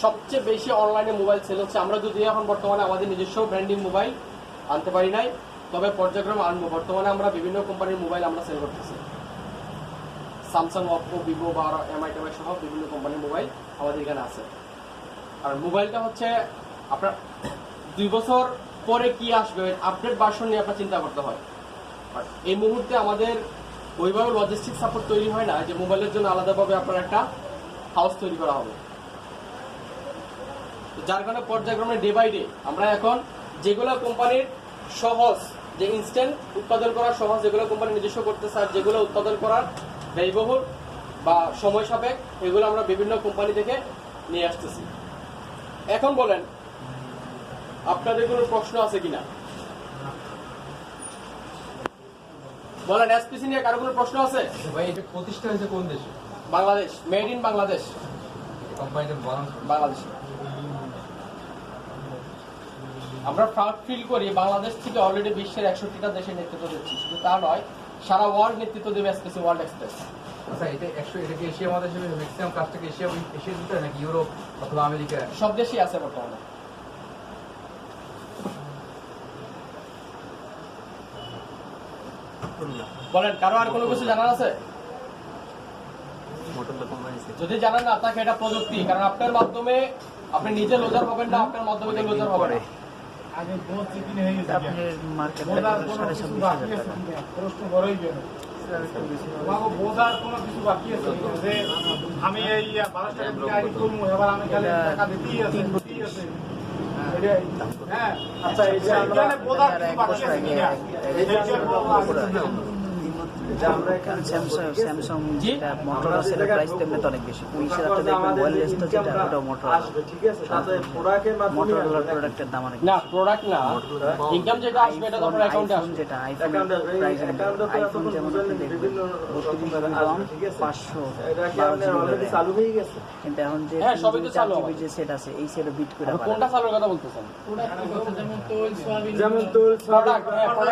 সবচেয়ে বেশি অনলাইনে মোবাইল সেল হচ্ছে। আমরা যদি এখন বর্তমানে আমাদের নিজস্ব ব্র্যান্ডিং মোবাইল আনতে পারি নাই, তবে পর্যায়ক্রমে আনবো। বর্তমানে আমরা বিভিন্ন কোম্পানির মোবাইল আমরা সেল করতেছি, স্যামসাং, অপো, ভিভো বা এমআই টেমআই সহ বিভিন্ন কোম্পানির মোবাইল আমাদের এখানে আছে। আর মোবাইলটা হচ্ছে আপনার 2 বছর পরে কি আসবে আপডেট ভার্সন নিয়ে আপনার চিন্তা করতে হয়। এই মুহূর্তে আমাদের ওইভাবে লজিস্টিক সাপোর্ট তৈরি হয় না যে মোবাইলের জন্য আলাদাভাবে আপনার একটা হাউস তৈরি করা হবে। যার কারণে পর্যায়ক্রমে ডে বাই ডে আমরা এখন যেগুলো কোম্পানির সহজ, যে ইনস্ট্যান্ট উৎপাদন করা সহজ, যেগুলো কোম্পানি নিজস্ব করতে চায়, যেগুলো উৎপাদন করার ব্যয়বহুল বা সময় সাপেক্ষ, এগুলো আমরা বিভিন্ন কোম্পানি থেকে নিয়ে আসতেছি। এখন বলেন আপনাদের কোনো প্রশ্ন আছে কিনা? বলেন, এসপিসি নিয়ে কারো কোনো প্রশ্ন আছে? ভাই এটা প্রতিষ্ঠা হয়েছে কোন দেশে? বাংলাদেশ, মেড ইন বাংলাদেশ, কোম্পানিটার বানান বাংলাদেশ। আমরা প্রাউড ফিল করি বাংলাদেশ থেকে অলরেডি বিশ্বের 61টা দেশে নেতৃত্ব দিচ্ছি। শুধু তা নয়, সারা ওয়ার্ল্ড নেতৃত্ব দেবে এসপিসি ওয়ার্ল্ড এক্সপ্রেস। আচ্ছা এটা 100 এটা কি এশিয়া মহাদেশে ম্যাক্সিমাম কাজটা কি এশিয়ার ভিতরে নাকি ইউরোপ অথবা আমেরিকা? সব দেশই আছে বর্তমানে। বলেন, কারো আর কোনো কিছু জানার আছে? যদি জানেন না, আপনাকে এটা প্রযুক্তি, কারণ আপনার মাধ্যমে আপনি নিজে লোজার হবেন না, আপনার মাধ্যমে কেউ লোজার হবে না। আগে বহুত চিকিন হয়ে গেছে আপনার মার্কেট বোঝার কোনো কিছু বাকি আছে প্রশ্ন বড়ই গেল তোমাকে বোঝার কোনো কিছু বাকি আছে যে আমি এই 12 টাকা দিয়ে আইডি করবো, এবার আমি খালি টাকা দিতেই আছে এটাই। হ্যাঁ, আচ্ছা এই যে আমরা বোঝার কিছু বাকি আছে কিনা এই যে স্যামসাং যেটা মোটর আছে এর প্রাইস তেমনি তো অনেক বেশি। ওই হিসেবে আপনি দেখবেন ওয়্যারলেসটা যেটা ওটা মোটর আসবে, ঠিক আছে, সাথে প্রোডাক্টের মাধ্যমে মোটরোলার প্রোডাক্টের দাম অনেক না, প্রোডাক্ট না, ইনকাম যেটা আসবে এটা তো আপনার অ্যাকাউন্টে আসবে। যেটা আইফোন অ্যাকাউন্টে আসবে, প্রাইস অ্যাকাউন্টে তো আইফোন এখন যেমন বুঝলেন আপনি দেখবেন বিভিন্ন 32 আসবে, দাম ঠিক আছে? 500 এটা কি আপনার অলরেডি চালু হয়ে গেছে? কিন্তু এখন যে হ্যাঁ, সবই তো চালু 4GB হবে। যে সেট আছে এই সেটও বিট করে আপনি কোনটা চালুর কথা বলতেছেন? যেমন তোর প্রোডাক্ট, হ্যাঁ, প্রোডাক্ট